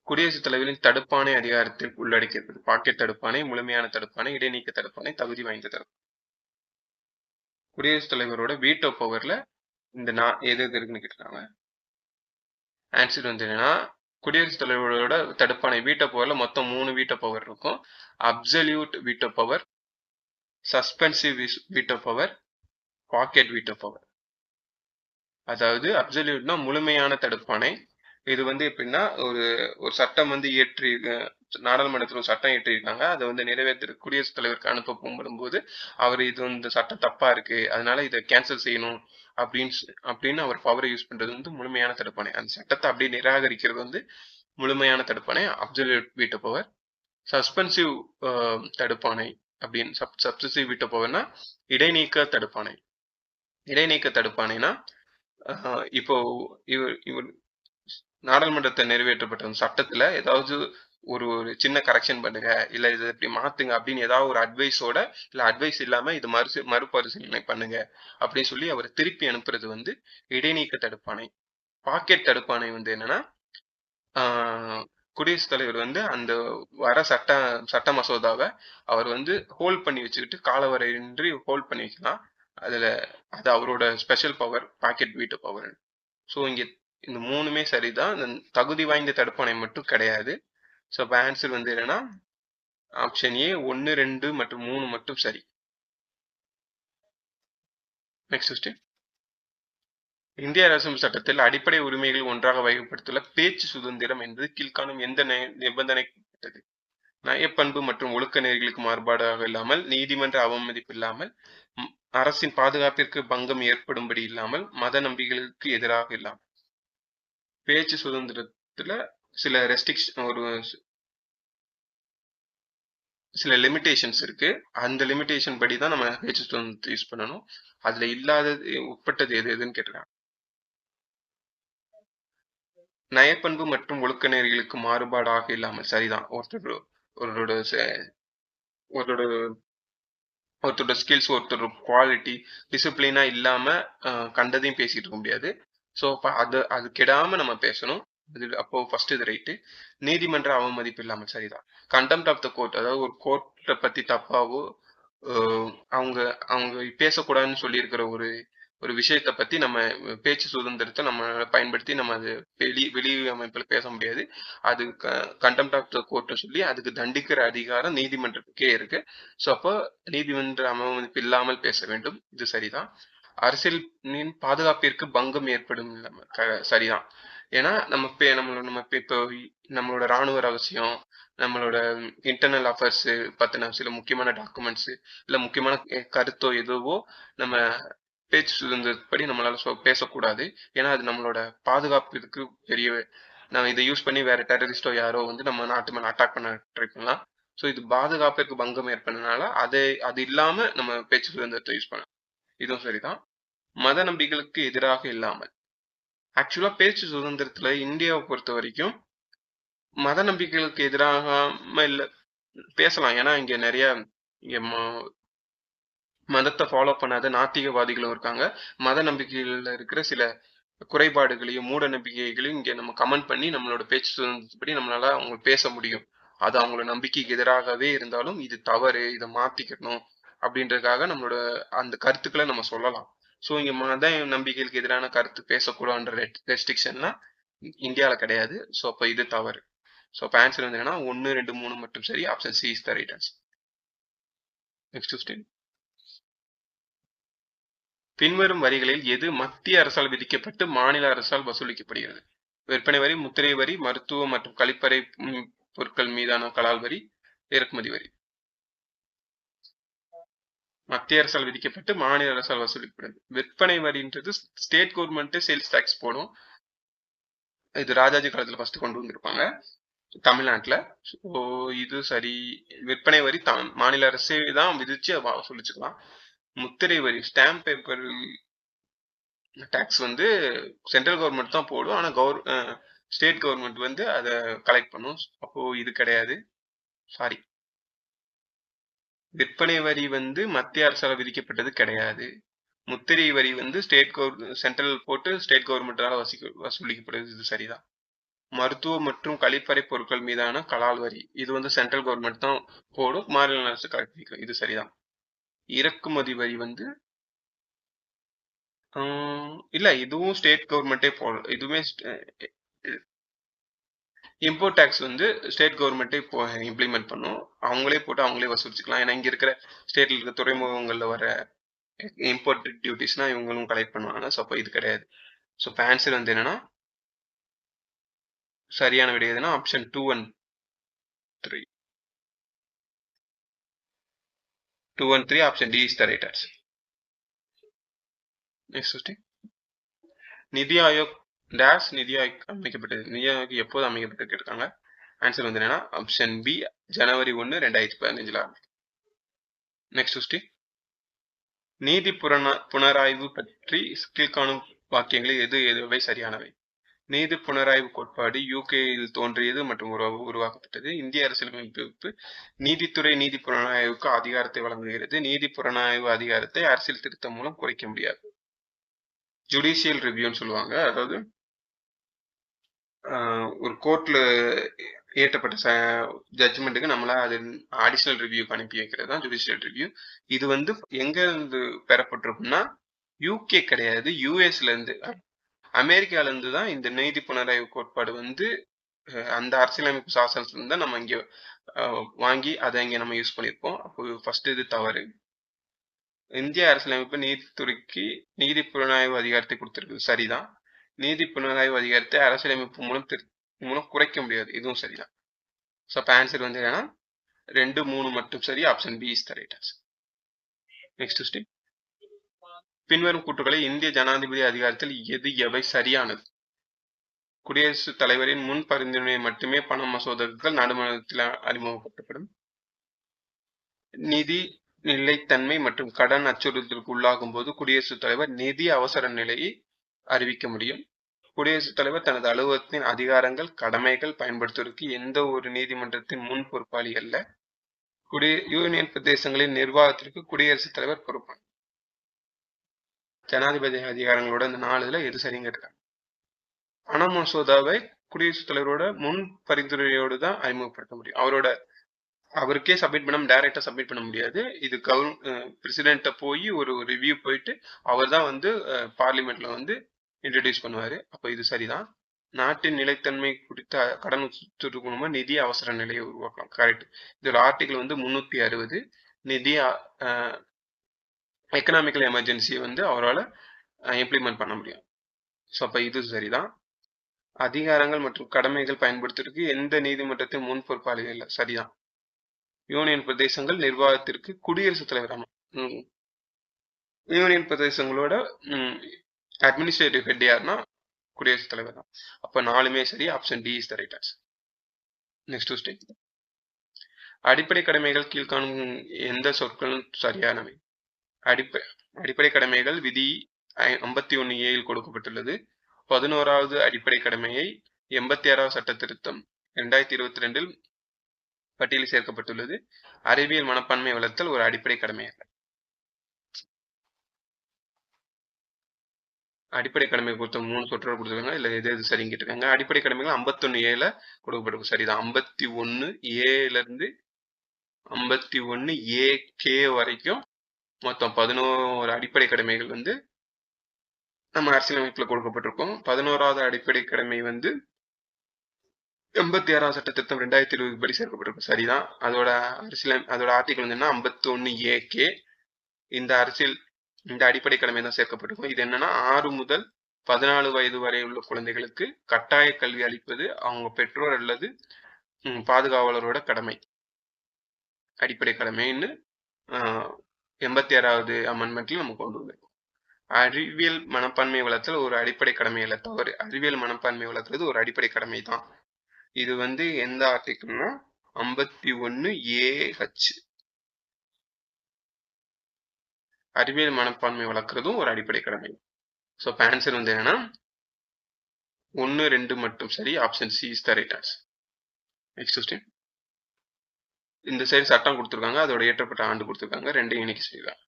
குடியரசுத் தலைவரின் தடுப்பாணை அதிகாரத்தில் உள்ளடக்கியிருக்கிறது. பாக்கெட் தடுப்பாணை, முழுமையான தடுப்பாணை, இடைநீக்க தடுப்பாணை, தகுதி வாய்ந்த தடுப்பாணை. குடியரசுத் தலைவரோட வீட்டோ பவர்ல இந்த எது இருக்குன்னு கேட்டாங்க. ஆன்சர் வந்து என்னன்னா குடியரசுத் தலைவரோட தடுப்பாணை வீட்டோ பவர்ல மொத்தம் 3 வீட்டோ பவர் இருக்கும். Absolute veto power, suspensive veto power, pocket veto power. அதாவது அப்சல்யூட்னா முழுமையான தடுப்பாணை. இது வந்து எப்படின்னா ஒரு சட்டம் வந்து நாடாளுமன்றத்தில் ஒரு சட்டம் ஏற்றிருக்காங்க, அதை வந்து நிறைவேற்ற குடியரசுத் தலைவருக்கு அனுப்ப போகும்போது அவர் இந்த சட்டம் தப்பா இருக்கு, அதனால இதை கேன்சல் செய்யணும் அப்படின்னு அவர் பவரை யூஸ் பண்றது வந்து முழுமையான தடுப்பாணை. அந்த சட்டத்தை அப்படியே நிராகரிக்கிறது வந்து முழுமையான தடுப்பாணை, அப்சல்யூட் வீட்டோ பவர். சஸ்பென்சிவ் தடுப்பாணை அப்படின்னு சப்சசிவ் வீட்டோ பவர்னா இடைநீக்க தடுப்பாணை. இடைநீக்க தடுப்பாணைனா இப்போ இவர் நாடாளுமன்றத்தை நிறைவேற்றப்பட்ட சட்டத்துல ஏதாவது ஒரு சின்ன கரெக்ஷன் பண்ணுங்க, இல்ல இதை இப்படி மாத்துங்க அப்படின்னு ஏதாவது ஒரு அட்வைஸோட, இல்ல அட்வைஸ் இல்லாம இது மறுபரிசீலனை பண்ணுங்க அப்படின்னு சொல்லி அவர் திருப்பி அனுப்புறது வந்து இடைநீக்க தடுப்பாணை. பாக்கெட் தடுப்பாணை வந்து என்னன்னா குடியரசுத் தலைவர் வந்து அந்த வர சட்ட மசோதாவை அவர் வந்து ஹோல்ட் பண்ணி வச்சுக்கிட்டு காலவரையின்றி ஹோல்ட் பண்ணி வைக்கலாம். அதுல அது அவரோட special power, pocket veto power. So இங்க இந்த மூணுமே சரிதான். இந்த தகுதி வாய்ந்த தடுப்பணை மட்டும் கிடையாது. ஸோ இப்போ ஆன்சர் வந்து என்னன்னா ஆப்ஷன் ஏ 1, 2 மற்றும் 3 மட்டும் சரி. Next question. இந்திய அரசியல் சட்டத்தில் அடிப்படை உரிமைகள் ஒன்றாக வகைப்படுத்தியுள்ள பேச்சு சுதந்திரம் என்பது கீழ்காணும் எந்த நிபந்தனைக்குட்பட்டது? நயப்பண்பு மற்றும் ஒழுக்க நெறிகளுக்கு மாறுபாடாக இல்லாமல், நீதிமன்ற அவமதிப்பு இல்லாமல், அரசின் பாதுகாப்பிற்கு பங்கம் ஏற்படும்படி இல்லாமல், மத நம்பிக்கைகளுக்கு எதிராக இல்லாமல். பேச்சு சுதந்திரத்துல சில சில லிமிடேஷன்ஸ் இருக்கு. அந்த லிமிடேஷன் படி தான் நம்ம பேச்சு சுதந்திரத்தை யூஸ் பண்ணணும். அதுல இல்லாதது உட்பட்டது எதுன்னு கேட்டிருக்காங்க. நயப்பண்பு மற்றும் ஒழுக்க நெறிகளுக்கு மாறுபாடாக இல்லாமல் சரிதான். ஒருத்தரோட ஸ்கில்ஸ், ஒருத்தரோட குவாலிட்டி, டிசிப்ளினா இல்லாம கண்டதையும் பேசிட்டு இருக்க முடியாது. ஸோ அது கெடாம நம்ம பேசணும். அப்போ ஃபர்ஸ்ட் இது ரைட்டு. நீதிமன்ற அவமதிப்பு இல்லாமல் சரிதான். கண்டெம்ட் ஆஃப் த கோர்ட், அதாவது ஒரு கோர்ட்டை பத்தி தப்பாவோ அவங்க அவங்க பேசக்கூடாதுன்னு சொல்லியிருக்கிற ஒரு விஷயத்தை பத்தி நம்ம பேச்சு சுதந்திரத்தை நம்ம பயன்படுத்தி நம்ம அது வெளி அமைப்புல பேச முடியாது. அது கண்டெம்ட் ஆஃப் த கோர்ட்னு சொல்லி அதுக்கு தண்டிக்கிற அதிகாரம் நீதிமன்றத்துக்கே இருக்கு. ஸோ அப்போ நீதிமன்ற அவமதிப்பு இல்லாமல் பேச வேண்டும். இது சரிதான். அரசியலின் பாதுகாப்பிற்கு பங்கம் ஏற்படும் சரிதான். ஏன்னா இப்போ நம்மளோட ராணுவ ரகசியம், நம்மளோட இன்டர்னல் அஃபேர்ஸ் பத்தின சில முக்கியமான டாக்குமெண்ட்ஸ் இல்ல முக்கியமான கருத்தோ எதுவோ நம்ம பேச்சு சுதந்திரப்படி நம்மளால பேசக்கூடாது. ஏன்னா அது நம்மளோட பாதுகாப்பிற்கு நம்ம இதை யூஸ் பண்ணி வேற டெரரிஸ்டோ யாரோ வந்து நம்ம நாட்டு மேல அட்டாக் பண்ண ட்ரை பண்ணலாம். ஸோ இது பாதுகாப்பிற்கு பங்கம் ஏற்படுறதுனால அது இல்லாம நம்ம பேச்சு சுதந்திரத்தை யூஸ் பண்ணலாம். இதுவும் சரிதான். மத நம்பிக்கைகளுக்கு எதிராக இல்லாமல். ஆக்சுவலா பேச்சு சுதந்திரத்துல இந்தியாவை பொறுத்த வரைக்கும் மத நம்பிக்கைகளுக்கு எதிராக இல்ல பேசலாம். ஏன்னா இங்க நிறைய மதத்தை ஃபாலோ பண்ணாத நாத்திகவாதிகளும் இருக்காங்க. மத நம்பிக்கைகள்ல இருக்கிற சில குறைபாடுகளையும் மூட நம்பிக்கைகளையும் இங்க நம்ம கமெண்ட் பண்ணி நம்மளோட பேச்சு சுதந்திரப்படி நம்மளால அவங்க பேச முடியும். அது அவங்களோட நம்பிக்கைக்கு எதிராகவே இருந்தாலும் இது தவறு, இதை மாத்திக்கணும் அப்படின்றதுக்காக நம்மளோட அந்த கருத்துக்களை நம்ம சொல்லலாம். ஸோ இங்க மத நம்பிக்கைகளுக்கு எதிரான கருத்து பேசக்கூடாதுன்ற ரெஸ்ட்ரிக்ஷன்லாம் இந்தியாவில் கிடையாது. ஸோ அப்போ இது தவறு. ஸோ அப்போ ஆன்சர் வந்து என்னன்னா 1, 2, 3 மட்டும் சரி. Option C is the right answer. Next question. பின்வரும் வரிகளில் எது மத்திய அரசால் விதிக்கப்பட்டு மாநில அரசால் வசூலிக்கப்படுகிறது? விற்பனை வரி, முத்திரை வரி, மருத்துவ மற்றும் கழிப்பறை பொருட்கள் மீதான கலால் வரி, இறக்குமதி வரி. மத்திய அரசால் விதிக்கப்பட்டு மாநில அரசால் வசூலிக்கப்படுது. விற்பனை வரின்றது ஸ்டேட் கவர்மெண்ட் சேல்ஸ் டாக்ஸ் போடும். இது ராஜாஜி காலத்துல ஃபர்ஸ்ட் கொண்டு வந்திருப்பாங்க தமிழ்நாட்டுல. ஸோ இது சரி. விற்பனை வரி மாநில அரசே தான் விதிச்சு வசூலிச்சுக்கலாம். முத்திரை வரி, ஸ்டாம்ப் பேப்பர் டாக்ஸ் வந்து சென்ட்ரல் கவர்மெண்ட் தான் போடும். ஆனா ஸ்டேட் கவர்மெண்ட் வந்து அதை கலெக்ட் பண்ணும். அப்போ இது கிடையாது. சாரி, விற்பனை வரி வந்து மத்திய அரசால் விதிக்கப்பட்டது கிடையாது. முத்திரை வரி வந்து சென்ட்ரல் போட்டு ஸ்டேட் கவர்மெண்டால வசூலிக்கப்படுது. இது சரிதான். மருத்துவ மற்றும் கழிப்பறை பொருட்கள் மீதான கலால் வரி, இது வந்து சென்ட்ரல் கவர்மெண்ட் தான் போடும், மாநில அரசு கலெக்ட் பண்ணிக்கும். இது சரிதான். இறக்குமதி வரி வந்து இல்ல, இதுவும் ஸ்டேட் கவர்மெண்டே போடும். இதுவுமே இம்போர்ட் டேக்ஸ் வந்து ஸ்டேட் கவர்மெண்ட்டே இப்போ இம்ப்ளிமெண்ட் பண்ணும். அவங்களே போட்டு அவங்களே வசூலிச்சுக்கலாம். ஏன்னா இங்க இருக்கிற ஸ்டேட்ல இருக்க துறைமுகங்கள்ல வர இம்போர்ட் டியூட்டிஸ்னா இவங்களும் கலெக்ட் பண்ணுவாங்க. ஸோ அப்போ இது கிடையாது. ஸோ இப்போ ஆன்சர் வந்து என்னன்னா சரியான விடை எதுனா option 2 and 3. 2 and 3 option D is the right answer. Next question. NITI Aayog நிதி ஆயோக் அமைக்கப்பட்டது. நிதி ஆயோக் எப்போது அமைக்கப்பட்டு கேட்டிருக்காங்க. ஆன்சர் வந்து என்னன்னா ஆப்ஷன் பி ஜனவரி 1, 2015. Next question. நீதி புனராய்வு பற்றி கீழ்காணும் வாக்கியங்களில் எதுவை சரியானவை? நீதி புனராய்வு கோட்பாடு யூகேயில் தோன்றியது மற்றும் உருவாக்கப்பட்டது. இந்திய அரசியலமைப்பு நீதித்துறை நீதி புலனாய்வுக்கு அதிகாரத்தை வழங்குகிறது. நீதி புலனாய்வு அதிகாரத்தை அரசியல் திருத்தம் மூலம் குறைக்க முடியாது. ஜுடிஷியல் ரிவ்யூன்னு சொல்லுவாங்க. அதாவது ஒரு கோர்ட்ல ஏற்றப்பட்ட ஜட்ஜ்மெண்ட்டுக்கு நம்மள அது அடிஷனல் ரிவ்யூக்கு அனுப்பி வைக்கிறது தான் ஜுடிஷியல் ரிவ்யூ. இது வந்து எங்க இருந்து பெறப்பட்டிருக்கும்னா யூகே கிடையாது, யூஎஸ்ல இருந்து, அமெரிக்கால இருந்து தான் இந்த நீதி புனராய்வு கோட்பாடு வந்து அந்த அரசியலமைப்பு சாசனத்துல இருந்து நம்ம இங்க வாங்கி அதை இங்க நம்ம யூஸ் பண்ணியிருப்போம். அப்போ ஃபர்ஸ்ட் இது தவறு. இந்திய அரசியலமைப்பு நீதித்துறைக்கு நீதி புலனாய்வு அதிகாரத்தை கொடுத்திருக்கு, சரிதான். நீதி புலனாய்வு அதிகாரத்தை அரசியலமைப்பு மூலம் குறைக்க முடியாது, இதுவும் சரிதான். ஸோ அப்போ ஆன்சர் வந்து என்னன்னா 2, 3 மட்டும் சரி. Option B is the right answer. Next step. பின்வரும் கூற்றுகளை இந்திய ஜனாதிபதி அதிகாரத்தில் எவை சரியானது? குடியரசுத் தலைவரின் முன் பரிந்துரை மட்டுமே பண மசோதாக்கள் நாடாளுமன்றத்தில் அறிமுகப்படுத்தப்படும். நிதி நிலைத்தன்மை மற்றும் கடன் அச்சுறுத்தலுக்கு உள்ளாகும் போது குடியரசுத் தலைவர் நிதி அவசர நிலையை அறிவிக்க முடியும். குடியரசுத் தலைவர் தனது அலுவலகத்தின் அதிகாரங்கள் கடமைகள் பயன்படுத்துவதற்கு எந்த ஒரு நீதிமன்றத்தின் முன் பொறுப்பாளி அல்ல. யூனியன் பிரதேசங்களின் நிர்வாகத்திற்கு குடியரசுத் தலைவர் பொறுப்பாளர். ஜனாதிபதி அதிகாரங்களோட இந்த 4 எது சரிங்க இருக்காங்க. பண மசோதாவை குடியரசுத் தலைவரோட முன் பரிந்துரையோடு தான் அறிமுகப்படுத்த முடியும். அவருக்கே சப்மிட் பண்ண டைரக்டா சப்மிட் பண்ண முடியாது. இது பிரசிடென்ட்ட போய் ஒரு ரிவ்யூ போயிட்டு அவர் தான் வந்து பார்லிமெண்ட்ல வந்து இன்ட்ரடியூஸ் பண்ணுவாரு. அப்போ இது சரிதான். நாட்டின் நிலைத்தன்மை குறித்த கடன் மூலமா நிதி அவசர நிலையை உருவாக்கலாம். கரெக்ட். இதோட ஆர்டிகல் வந்து 360. நிதி எக்கனாமிக்கல் எமர்ஜென்சியை வந்து அவரால் இம்ப்ளிமெண்ட் பண்ண முடியும். ஸோ அப்போ இது சரிதான். அதிகாரங்கள் மற்றும் கடமைகள் பயன்படுத்துறதுக்கு எந்த நீதிமன்றத்தின் முன் பொறுப்பாளிகள் இல்லை, சரிதான். யூனியன் பிரதேசங்கள் நிர்வாகத்திற்கு குடியரசுத் தலைவர். யூனியன் பிரதேசங்களோட அட்மினிஸ்ட்ரேட்டிவ் ஹெட் யாருன்னா குடியரசுத் தலைவர் தான். அப்ப 4மே சரி. Option D is the right answer. Next state. அடிப்படை கடமைகள் கீழ்காணும் எந்த சொற்களும் சரியானவை? அடிப்படை கடமைகள் விதி 51A கொடுக்கப்பட்டுள்ளது. 11வது அடிப்படை கடமையை 86வது சட்ட திருத்தம் 2022 பட்டியலில் சேர்க்கப்பட்டுள்ளது. அறிவியல் மனப்பான்மை வளர்த்தல் ஒரு அடிப்படை கடமை அல்ல. அடிப்படை கடமை கொடுத்த 3 சொற்றொடர் கொடுத்துருக்காங்க. இல்ல எது சரின்னு கேட்டிருக்காங்க. அடிப்படை கடமைகள் 51A கொடுக்கப்பட்டிருக்கு, சரிதான். 51A இருந்து 51AK வரைக்கும் மொத்தம் 11 அடிப்படை கடமைகள் வந்து நம்ம அரசியலமைப்புல கொடுக்கப்பட்டிருக்கோம். 11வது அடிப்படை கடமை வந்து 86வது சட்ட திருத்தம் 2020 படி சேர்க்கப்பட்டிருக்கும், சரிதான். அதோட ஆர்டிகல் வந்து 51AK. இந்த அடிப்படை கடமை தான் சேர்க்கப்பட்டிருக்கும். இது என்னன்னா 6 முதல் 14 வயது வரை உள்ள குழந்தைகளுக்கு கட்டாய கல்வி அளிப்பது அவங்க பெற்றோர் அல்லது பாதுகாவலரோட கடமை, அடிப்படை கடமைன்னு 86வது அமெண்ட்மெண்ட்ல நம்ம கொண்டு வந்திருக்கோம். அறிவியல் மனப்பான்மை வளர்த்தல் ஒரு அடிப்படை கடமை அல்ல, தவறு. அறிவியல் மனப்பான்மை வளர்க்கிறது ஒரு அடிப்படை கடமை தான். இது வந்து எந்த ஆர்டிகல்னா 51AH. அறிவியல் மனப்பான்மை வளர்க்கிறதும் ஒரு அடிப்படை கடமை. ஸோ ஆன்சர் வந்து என்னன்னா 1, 2 மட்டும் சரி. Option C is the right answer. Next question. இந்த சைடு சட்டம் கொடுத்துருக்காங்க, அதோட ஏற்றப்பட்ட ஆண்டு கொடுத்துருக்காங்க, ரெண்டையும் இணைக்க செய்யலாம்.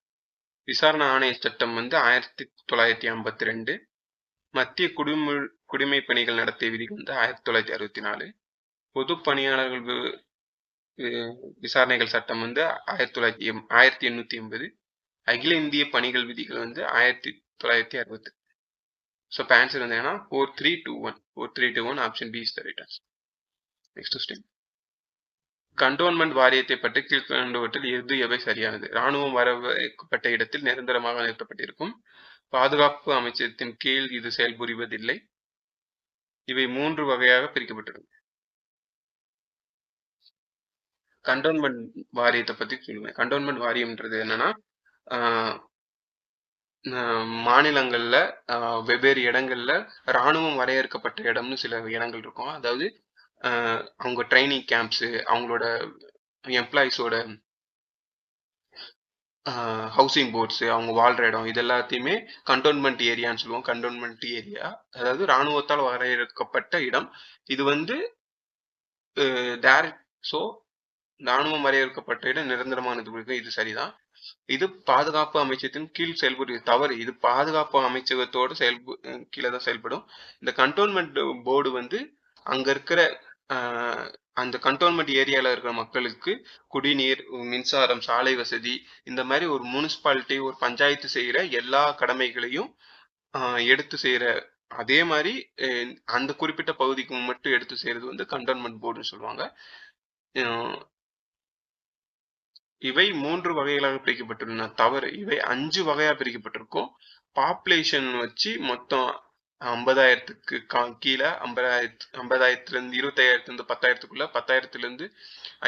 விசாரணை ஆணைய சட்டம் வந்து 1952. மத்திய குடிமை பணிகள் நடத்திய விதி வந்து 1964. பொது பணியாளர்கள் விசாரணைகள் சட்டம் வந்து 1880. அகில இந்திய பணிகள் விதிகள் வந்து 1960. ஸோ ஆன்சர் வந்து என்னன்னா 4321. 4321 option B is the right answer. Next question. Cantonment வாரியத்தை பற்றி கீழ்கண்டவற்றில் எவை சரியானது? இராணுவம் வரவேற்கப்பட்ட இடத்தில் நிரந்தரமாக நிறுத்தப்பட்டிருக்கும். பாதுகாப்பு அமைச்சகத்தின் கீழ் இது செயல்புரிவதில்லை. இவை 3 வகையாக பிரிக்கப்பட்டிருக்கும். கண்டோன்மெண்ட் வாரியத்தை பத்தி சொல்லுங்க. கண்டோன்மெண்ட் வாரியம்ன்றது என்னன்னா மாநிலங்கள்ல வெவ்வேறு இடங்கள்ல இராணுவம் வரையறுக்கப்பட்ட இடம்னு சில இடங்கள் இருக்கும். அதாவது அவங்க ட்ரைனிங் கேம்ப்ஸ், அவங்களோட எம்ப்ளாயிஸோட ஹவுசிங் போர்ட்ஸ், அவங்க வாழ்ற இடம், இது எல்லாத்தையுமே கண்டோன்மெண்ட் ஏரியான்னு சொல்லுவோம். கண்டோன்மெண்ட் ஏரியா அதாவது இராணுவத்தால் வரையறுக்கப்பட்ட இடம். இது வந்து ஸோ இராணுவம் வரையறுக்கப்பட்ட இடம் நிரந்தரமானது, இது சரிதான். இது பாதுகாப்பு அமைச்சகத்தின் கீழ் செயல்படுவது, தவறு. இது பாதுகாப்பு அமைச்சகத்தோட கீழே தான் செயல்படும். இந்த கண்டோன்மெண்ட் போர்டு வந்து அங்க இருக்கிற அந்த கண்டோன்மெண்ட் ஏரியால இருக்கிற மக்களுக்கு குடிநீர், மின்சாரம், சாலை வசதி இந்த மாதிரி ஒரு முனிசிபாலிட்டி ஒரு பஞ்சாயத்து செய்யற எல்லா கடமைகளையும் எடுத்து செய்யற அதே மாதிரி அந்த குறிப்பிட்ட பகுதிக்கு மட்டும் எடுத்து செய்யறது வந்து கண்டோன்மெண்ட் போர்டுன்னு சொல்லுவாங்க. இவை 3 வகைகளாக பிரிக்கப்பட்டுள்ளன. தவறு, இவை 5 வகையா பிரிக்கப்பட்டிருக்கும். பாப்புலேஷன் வச்சு மொத்தம் 50,000க்கு கீழே 50,000 25,000 10,000க்குள்ள 10,000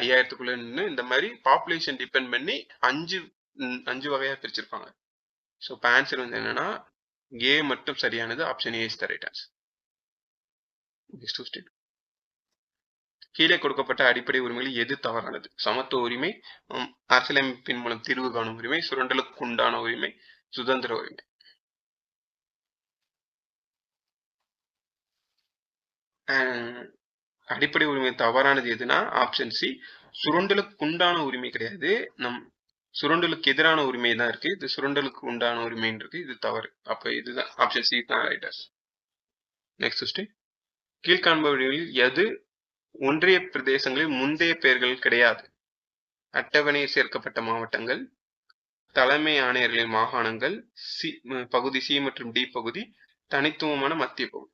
5,000க்குள்ள இந்த மாதிரி பாப்புலேஷன் டிபெண்ட் பண்ணி 5 வகையா பிரிச்சிருப்பாங்க. ஸோ இப்போ ஆன்சர் வந்து என்னன்னா ஏ மட்டும் சரியானது. Option A is the right answer. கீழே கொடுக்கப்பட்ட அடிப்படை உரிமைகள் எது தவறானது? சமத்துவ உரிமை, அரசியலமைப்பின் மூலம் தீர்வு காணும் உரிமை, சுரண்டலுக்கு உண்டான உரிமை, சுதந்திர உரிமை. அடிப்படை உரிமை தவறானது எதுனா ஆப்ஷன் சி. சுரண்டலுக்கு உண்டான உரிமை கிடையாது, சுரண்டலுக்கு எதிரான உரிமை தான் இருக்கு. இது சுரண்டலுக்கு உண்டான உரிமைன்னு இருக்கு, இது தவறு. அப்ப இதுதான் ஆப்ஷன் சி தான் ரைட். Next question. கீழ்காண்பவர்களில் எது ஒன்றிய பிரதேசங்களில் முந்தைய பெயர்கள் கிடையாது? அட்டவணையில் சேர்க்கப்பட்ட மாவட்டங்கள், தலைமை ஆணையர்களின் மாகாணங்கள், பகுதி சி மற்றும் டி பகுதி, தனித்துவமான மத்திய பகுதி.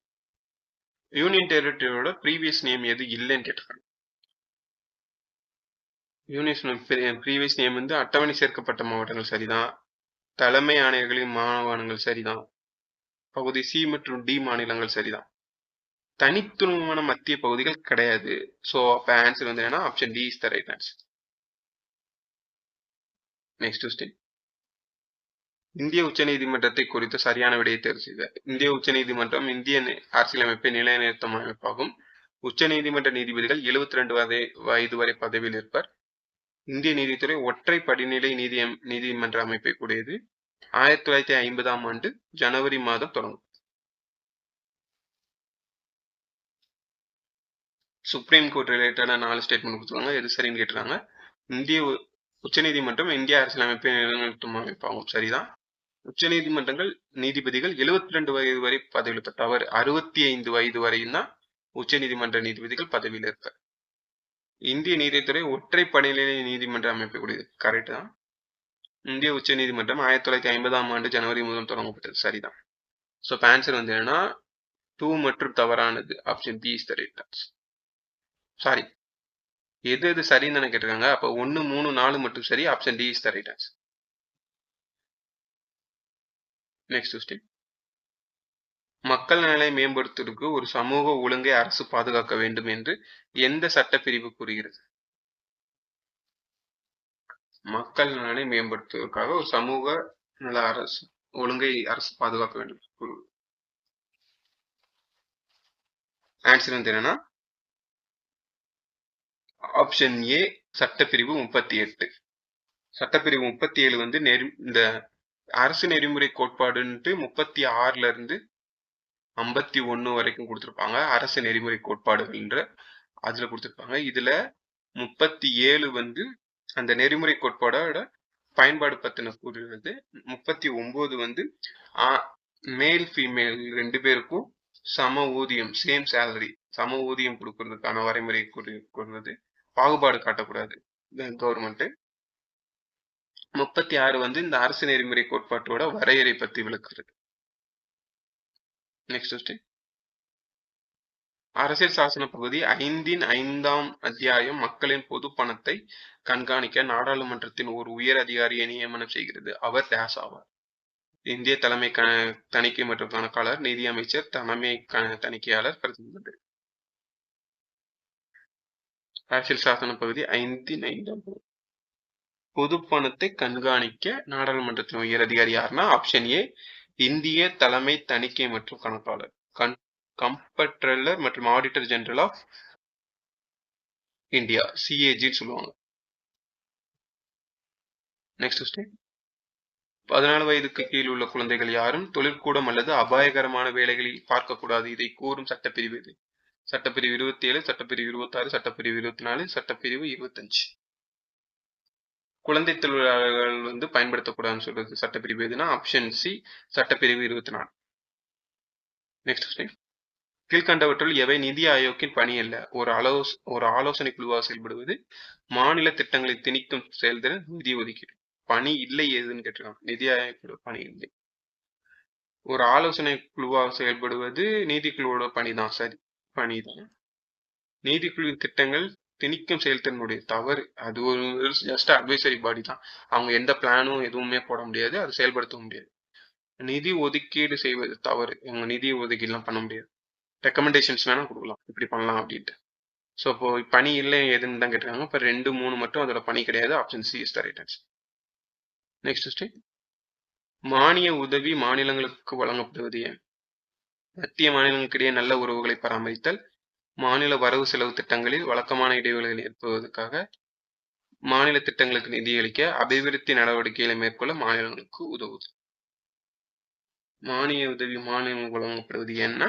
யூனியன் டெரிட்டரியோட ப்ரீவியஸ் நேம் எது இல்லைன்னு கேட்டிருக்காங்க. யூனியன் ப்ரீவியஸ் நேம் வந்து அட்டவணை சேர்க்கப்பட்ட மாவட்டங்கள் சரிதான், தலைமை ஆணையர்களின் மாகாணங்கள் சரிதான், பகுதி சி மற்றும் டி மாநிலங்கள் சரிதான், தனித்துவமான மத்திய பகுதிகள் கிடையாது. ஸோ அப்போ ஆன்சர் வந்து என்னன்னா option D is the right answer. Next question. இந்திய உச்சநீதிமன்றத்தை குறித்த சரியான விடையை தேர்வு செய்க. இந்திய உச்சநீதிமன்றம் இந்திய அரசியலமைப்பை நிலைநிறுத்தும் அமைப்பாகும். உச்சநீதிமன்ற நீதிபதிகள் 72 வயது வரை பதவியில் இருப்பர். இந்திய நீதித்துறை ஒற்றை படிநிலை நீதிமன்ற அமைப்பை கூடியது. 1950ஆம் ஆண்டு ஜனவரி மாதம் தொடங்கும். சுப்ரீம் கோர்ட் ரிலேட்டடான 4 ஸ்டேட்மெண்ட் கொடுத்துருவாங்க, எது சரின்னு கேட்டுருக்காங்க. இந்திய உச்சநீதிமன்றம் இந்திய அரசியலமைப்பை நிலைநிறுத்தும் அமைப்பாகும், சரிதான். உச்சநீதிமன்றங்கள் நீதிபதிகள் 72 வயது வரை பதவியில் இருப்ப தவறு. 65 வயது வரையும் தான் உச்சநீதிமன்ற நீதிபதிகள் பதவியில் இருப்பார். இந்திய நீதித்துறை ஒற்றை படிநிலை நீதிமன்ற அமைப்பு கூடியது, கரெக்ட் தான். இந்திய உச்ச நீதிமன்றம் 1950ஆம் ஆண்டு ஜனவரி முதல் தொடங்கப்பட்டது, சரிதான். ஸோ ஆன்சர் வந்து என்னன்னா 2 மற்றும் தவறானது. Option B is the right answer. Sorry, எது சரின்னு தானே கேட்டிருக்காங்க. அப்போ 1, 3, 4 மட்டும் சரி. Option D is the right answer. Next question. மக்கள் நலனை மேம்படுத்துவதற்கு ஒரு சமூக ஒழுங்கை அரசு பாதுகாக்க வேண்டும் என்று எந்த சட்டப்பிரிவு கூறுகிறது? மக்கள் நலனை மேம்படுத்துவதற்காக ஒரு சமூக நல அரசு ஒழுங்கை அரசு பாதுகாக்க வேண்டும். ஆன்சர் வந்து என்னன்னா ஆப்ஷன் ஏ சட்டப்பிரிவு 38. சட்டப்பிரிவு 37 வந்து இந்த அரசு நெறிமுறை கோட்பாடுன்ட்டு 36ல இருந்து 51 வரைக்கும் கொடுத்திருப்பாங்க. அரசு நெறிமுறை கோட்பாடுகள்ன்ற அதுல கொடுத்திருப்பாங்க. இதுல 37 வந்து அந்த நெறிமுறை கோட்பாடோட பயன்பாடு பத்தின கூறுகிறது. 39 வந்து மேல் ஃபீமேல் 2 பேருக்கும் சம ஊதியம், சேம் சேலரி, சம ஊதியம் கொடுக்கறதுக்கான வரைமுறை கூறுகிறது. பாகுபாடு காட்டக்கூடாது கவர்மெண்ட். 36 வந்து இந்த அரசு நெறிமுறை கோட்பாட்டோட வரையறை பத்தி விளக்குறது. Next question. அரசியல் சாசன பகுதி 5 5ஆம் அத்தியாயம் மக்களின் பொது பணத்தை கண்காணிக்க நாடாளுமன்றத்தின் ஒரு உயர் அதிகாரியை நியமனம் செய்கிறது. அவர் டேஸ் ஆவார். இந்திய தலைமை தணிக்கை மற்றும் கணக்காளர், நிதி அமைச்சர், தலைமை தணிக்கையாளர், பிரதமர். அரசியல் சாசன பகுதி 5 5ஆம் பொது பணத்தை கண்காணிக்க நாடாளுமன்றத்தின் உயர் அதிகாரி யாருன்னா ஆப்ஷன் ஏ இந்திய தலைமை தணிக்கை மற்றும் கணக்காளர், கம்பட்ரோலர் மற்றும் ஆடிட்டர் ஜெனரல் ஆஃப் இந்தியா, சிஏஜின்னு சொல்லுவாங்க. Next question. 14 வயதுக்கு கீழ் உள்ள குழந்தைகள் யாரும் தொழிற்கூடம் அல்லது அபாயகரமான வேலைகளில் பார்க்கக்கூடாது. இதை கூறும் சட்டப்பிரிவு இது. சட்டப்பிரிவு 27, சட்டப்பிரிவு 26, சட்டப்பிரிவு 24, சட்டப்பிரிவு 25. குழந்தை தொழிலாளர்கள் வந்து பயன்படுத்தக்கூடாதுன்னு சொல்றது சட்டப்பிரிவு எதுனா ஆப்ஷன் சி சட்டப்பிரிவு 24. Next question. கீழ்கண்டவற்றுள் எவை நிதி ஆயோக்கின் பணி அல்ல? ஒரு ஆலோசனை குழுவாக செயல்படுவது, மாநில திட்டங்களை திணிக்கும் செயல்திறன், நிதி ஒதுக்கீடு. பணி இல்லை எதுன்னு கேட்டிருக்காங்க. நிதி ஆயோக்கோட பணி இல்லை. ஒரு ஆலோசனை குழுவாக செயல்படுவது நீதிக்குழுவோட பணிதான். சரி, பணிதான். நீதிக்குழுவின் திட்டங்கள் திணிக்கும் செயல்திறனுடைய தவறு. அது ஒரு ஜஸ்ட் அட்வைசரி பாடி தான். அவங்க எந்த பிளானும் எதுவுமே போட முடியாது, அது செயல்படுத்த முடியாது. நிதி ஒதுக்கீடு செய்வது தவறு. இவங்க நிதி ஒதுக்கீடுலாம் பண்ண முடியாது. ரெக்கமெண்டேஷன்ஸ் வேணா கொடுக்கலாம், இப்படி பண்ணலாம் அப்படின்ட்டு. ஸோ இப்போ பணி இல்லை எதுன்னு தான் கேட்டிருக்காங்க. இப்போ 2, 3 மட்டும் அதோட பணி கிடையாது. Option C is the right answer. Next question. மானிய உதவி மாநிலங்களுக்கு வழங்கப்படுவது ஏன்? மத்திய மாநிலங்களுக்கிடையே நல்ல உறவுகளை பராமரித்தல், மாநில வரவு செலவு திட்டங்களில் வழக்கமான இடைவெளிகளை ஏற்படுவதற்காக, மாநில திட்டங்களுக்கு நிதியளிக்க, அபிவிருத்தி நடவடிக்கைகளை மேற்கொள்ள மாநிலங்களுக்கு உதவுது. மானிய உதவி மாநிலங்களுக்கு வழங்கப்படுவது என்ன?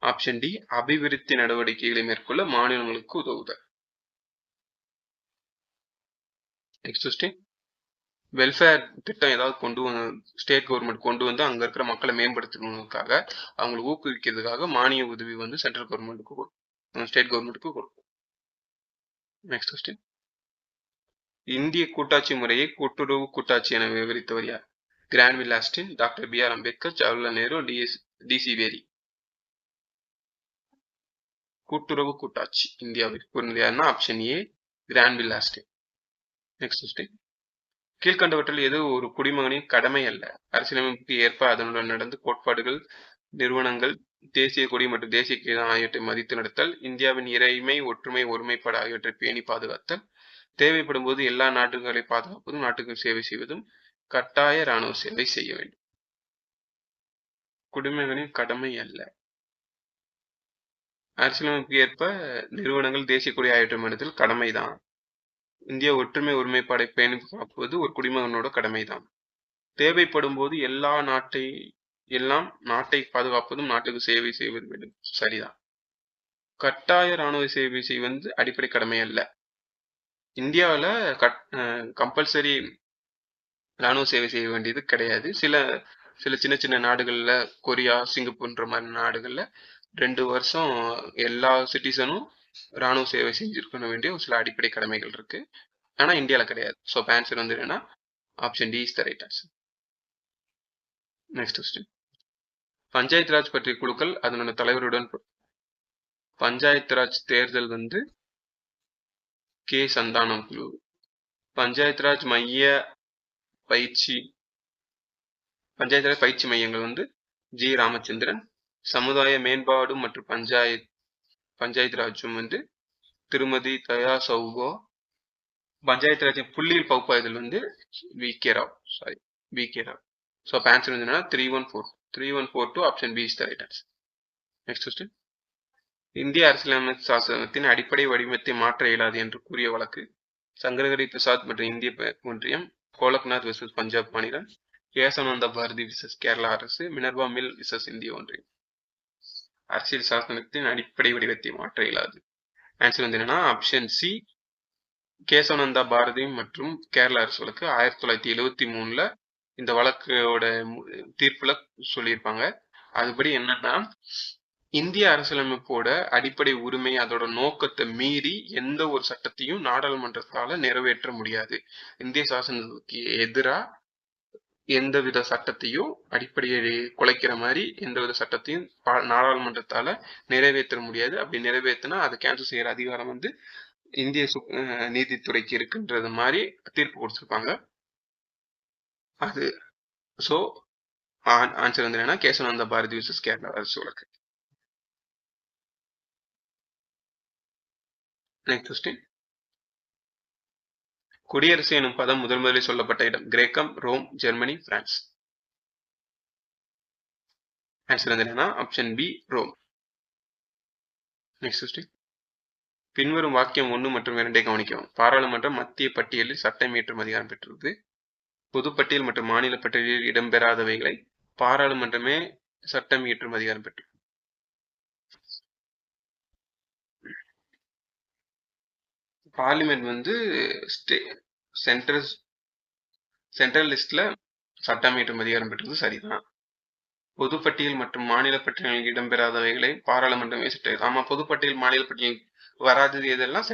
ஆப்ஷன் டி, அபிவிருத்தி நடவடிக்கைகளை மேற்கொள்ள மாநிலங்களுக்கு உதவுதல். Next question. வெல்ஃபேர் திட்டம் ஏதாவது கொண்டு வந்து ஸ்டேட் கவர்மெண்ட் கொண்டு வந்து அங்க இருக்கிற மக்களை மேம்படுத்தணுக்காக, அவங்களை ஊக்குவிக்கிறதுக்காக மானிய உதவி வந்து சென்ட்ரல் கவர்மெண்ட்டுக்கு ஸ்டேட் கவர்மெண்ட்டுக்கு கொடுக்கும். Next question. இந்திய கூட்டாட்சி முறையை கூட்டுறவு கூட்டாட்சி என விவரித்தவர் யார்? Granville Austin, doctor B R Ambedkar, Jawaharlal Nehru, டி.சி. வேரி. கூட்டுறவு கூட்டாட்சி இந்தியாவில் கூறினது யாருன்னா option A, Granville Austin. Next question. கீழ்கண்டவற்றில் எது ஒரு குடிமகனின் கடமை அல்ல? அரசியலமைப்புக்கு ஏற்ப அதனுடன் நடந்து கோட்பாடுகள், நிறுவனங்கள், தேசிய கொடி மற்றும் தேசிய கீதம் ஆகியவற்றை மதித்து நடத்தல், இந்தியாவின் இறைமை, ஒற்றுமை, ஒருமைப்பாடு ஆகியவற்றை பேணி பாதுகாத்தல், தேவைப்படும் போது எல்லா நாட்டுகளை பாதுகாப்பதும், நாட்டுக்கு சேவை செய்வதும், கட்டாய இராணுவ சேவை செய்ய வேண்டும். குடிமகனின் கடமை அல்ல. அரசியலமைப்புக்கு ஏற்ப நிறுவனங்கள், தேசிய கொடி ஆகியவற்றை மதித்தல் கடமைதான். இந்திய ஒற்றுமை, ஒருமைப்பாடை பேணி காப்பது ஒரு குடிமகனோட கடமைதான். தேவைப்படும் போது எல்லாம் நாட்டை பாதுகாப்பதும், நாட்டுக்கு சேவை செய்வது வேண்டும். சரிதான். கட்டாய இராணுவ சேவை செய்வது அடிப்படை கடமை அல்ல. இந்தியாவில் கம்பல்சரி இராணுவ சேவை செய்ய வேண்டியது கிடையாது. சில சின்ன சின்ன நாடுகள்ல, கொரியா, சிங்கப்பூர்ன்ற மாதிரி நாடுகள்ல 2 வருஷம் எல்லா சிட்டிசனும் இராணுவ சேவை செஞ்சிருக்க வேண்டிய ஒரு சில அடிப்படை கடமைகள் இருக்கு. ஆனா இந்தியாவில் கிடையாது. ஸோ ஆன்சர் வந்து என்னன்னா option D is the right answer. Next question. Panchayat Raj பற்றிய குழுக்கள் அதனோட தலைவருடன். பஞ்சாயத்து ராஜ் தேர்தல் வந்து கே சந்தானம் குழு. பஞ்சாயத்து ராஜ் பயிற்சி மையங்கள் வந்து ஜி ராமச்சந்திரன். சமுதாய மேம்பாடு மற்றும் பஞ்சாயத்து ராஜும் வந்து திருமதி தயா சௌகோ. பஞ்சாயத்து ராஜின் புள்ளியில் பகுப்பாய்தல் வந்து வி கே ராவ். ஸோ ஆன்சர் வந்து என்னன்னா 3142 option B is the right answer. Next question. இந்திய அரசியலமைப்பு சாசனத்தின் அடிப்படை வடிவத்தை மாற்ற இயலாது என்று கூறிய வழக்கு? சங்கரகிரி பிரசாத் மற்றும் இந்திய ஒன்றியம், கோலக்நாத் வெர்சஸ் பஞ்சாப் மாநிலம், கேசவானந்த பாரதி விசஸ் கேரளா அரசு, மினர்வா மில் விசஸ் இந்திய ஒன்றியம். அரசியல் சாசனத்தின் அடிப்படை வடிவத்தை மாற்ற இயலாது. ஆன்சர் வந்து என்னன்னா ஆப்ஷன் சி, கேசவானந்தா பாரதி மற்றும் கேரளா அரசு வழக்கு 1973 இந்த வழக்கோட தீர்ப்புல சொல்லியிருப்பாங்க. அதுபடி என்னன்னா, இந்திய அரசியலமைப்போட அடிப்படை உரிமை, அதோட நோக்கத்தை மீறி எந்த ஒரு சட்டத்தையும் நாடாளுமன்றத்தால நிறைவேற்ற முடியாது. இந்திய சாசனத்துக்கு எதிராக எந்தவித சட்டத்தையும், அடிப்படையை குலைக்கிற மாதிரி எந்தவித சட்டத்தையும் நாடாளுமன்றத்தால நிறைவேற்ற முடியாது. அப்படி நிறைவேற்றினா அதை கேன்சல் செய்யற அதிகாரம் வந்து இந்திய நீதித்துறைக்கு இருக்குன்றது மாதிரி தீர்ப்பு கொடுத்திருப்பாங்க. அது ஸோ ஆன்சர் வந்து என்னன்னா கேசவானந்த பாரதி விசஸ் கேரளா அரசு வழக்கு. Next question. குடியரசு எனும் பதம் முதலில் சொல்லப்பட்ட இடம்? கிரேக்கம், ரோம், ஜெர்மனி, பிரான்ஸ். ஆன்சர் வந்து என்னன்னா option B, Rome. Next question. பின்வரும் வாக்கியம் 1 மற்றும் 2 கவனிக்கவும். பாராளுமன்றம் மத்திய பட்டியலில் சட்டம் இயற்றும் அதிகாரம் பெற்றுள்ளது. பொதுப்பட்டியல் மற்றும் மாநில பட்டியலில் இடம்பெறாதவைகளை பாராளுமன்றமே சட்டம் இயற்றும் அதிகாரம் பெற்று. பார்லிமெண்ட் வந்து சென்ட்ரல் லிஸ்ட்ல சட்டம் இயற்றும் அதிகாரம் பெற்றது சரிதான். பொதுப்பட்டியல் மற்றும் மாநில பட்டியலில் இடம்பெறாதவைகளை பாராளுமன்றமே செட்டில். ஆமா, பொதுப்பட்டியல் மாநில பட்டியல் வராதது எதெல்லாம்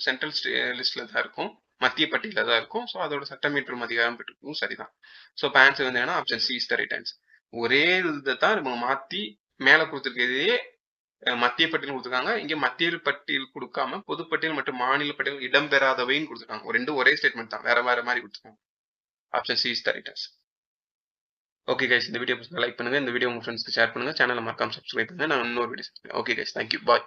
சென்ட்ரல் லிஸ்ட்ல தான் இருக்கும், மத்திய பட்டியல தான் இருக்கும். ஸோ அதோட சட்டம் இயற்றும் அதிகாரம் பெற்றிருக்கும். சரிதான். ஸோ இப்போ ஆன்சர் வந்து என்ன, option C is the right answer. ஒரே இதை தான் நம்ம மாத்தி மேல கொடுத்துருக்கிறதே மத்திய பட்டியல் கொடுத்துருக்காங்க. இங்க மத்திய பட்டியல் கொடுக்காம பொதுப்பட்டியல் மற்றும் மாநில பட்டியல் இடம்பெறாதவைன்னு கொடுத்துருக்காங்க. ரெண்டும் ஒரே ஸ்டேட்மெண்ட் தான், வேற வேற மாதிரி கொடுத்துருக்காங்க. Option C is the right answer. Okay guys, இந்த வீடியோ லைக் பண்ணுங்க, இந்த வீடியோ உங்க ஃப்ரெண்ட்ஸ்க்கு ஷேர் பண்ணுங்க, சேனலை மறக்காம சப்ஸ்கிரைப் பண்ணுங்க. நான் இன்னொரு வீடியோ. ஓகே கைஸ், தேங்க்யூ, பாய்.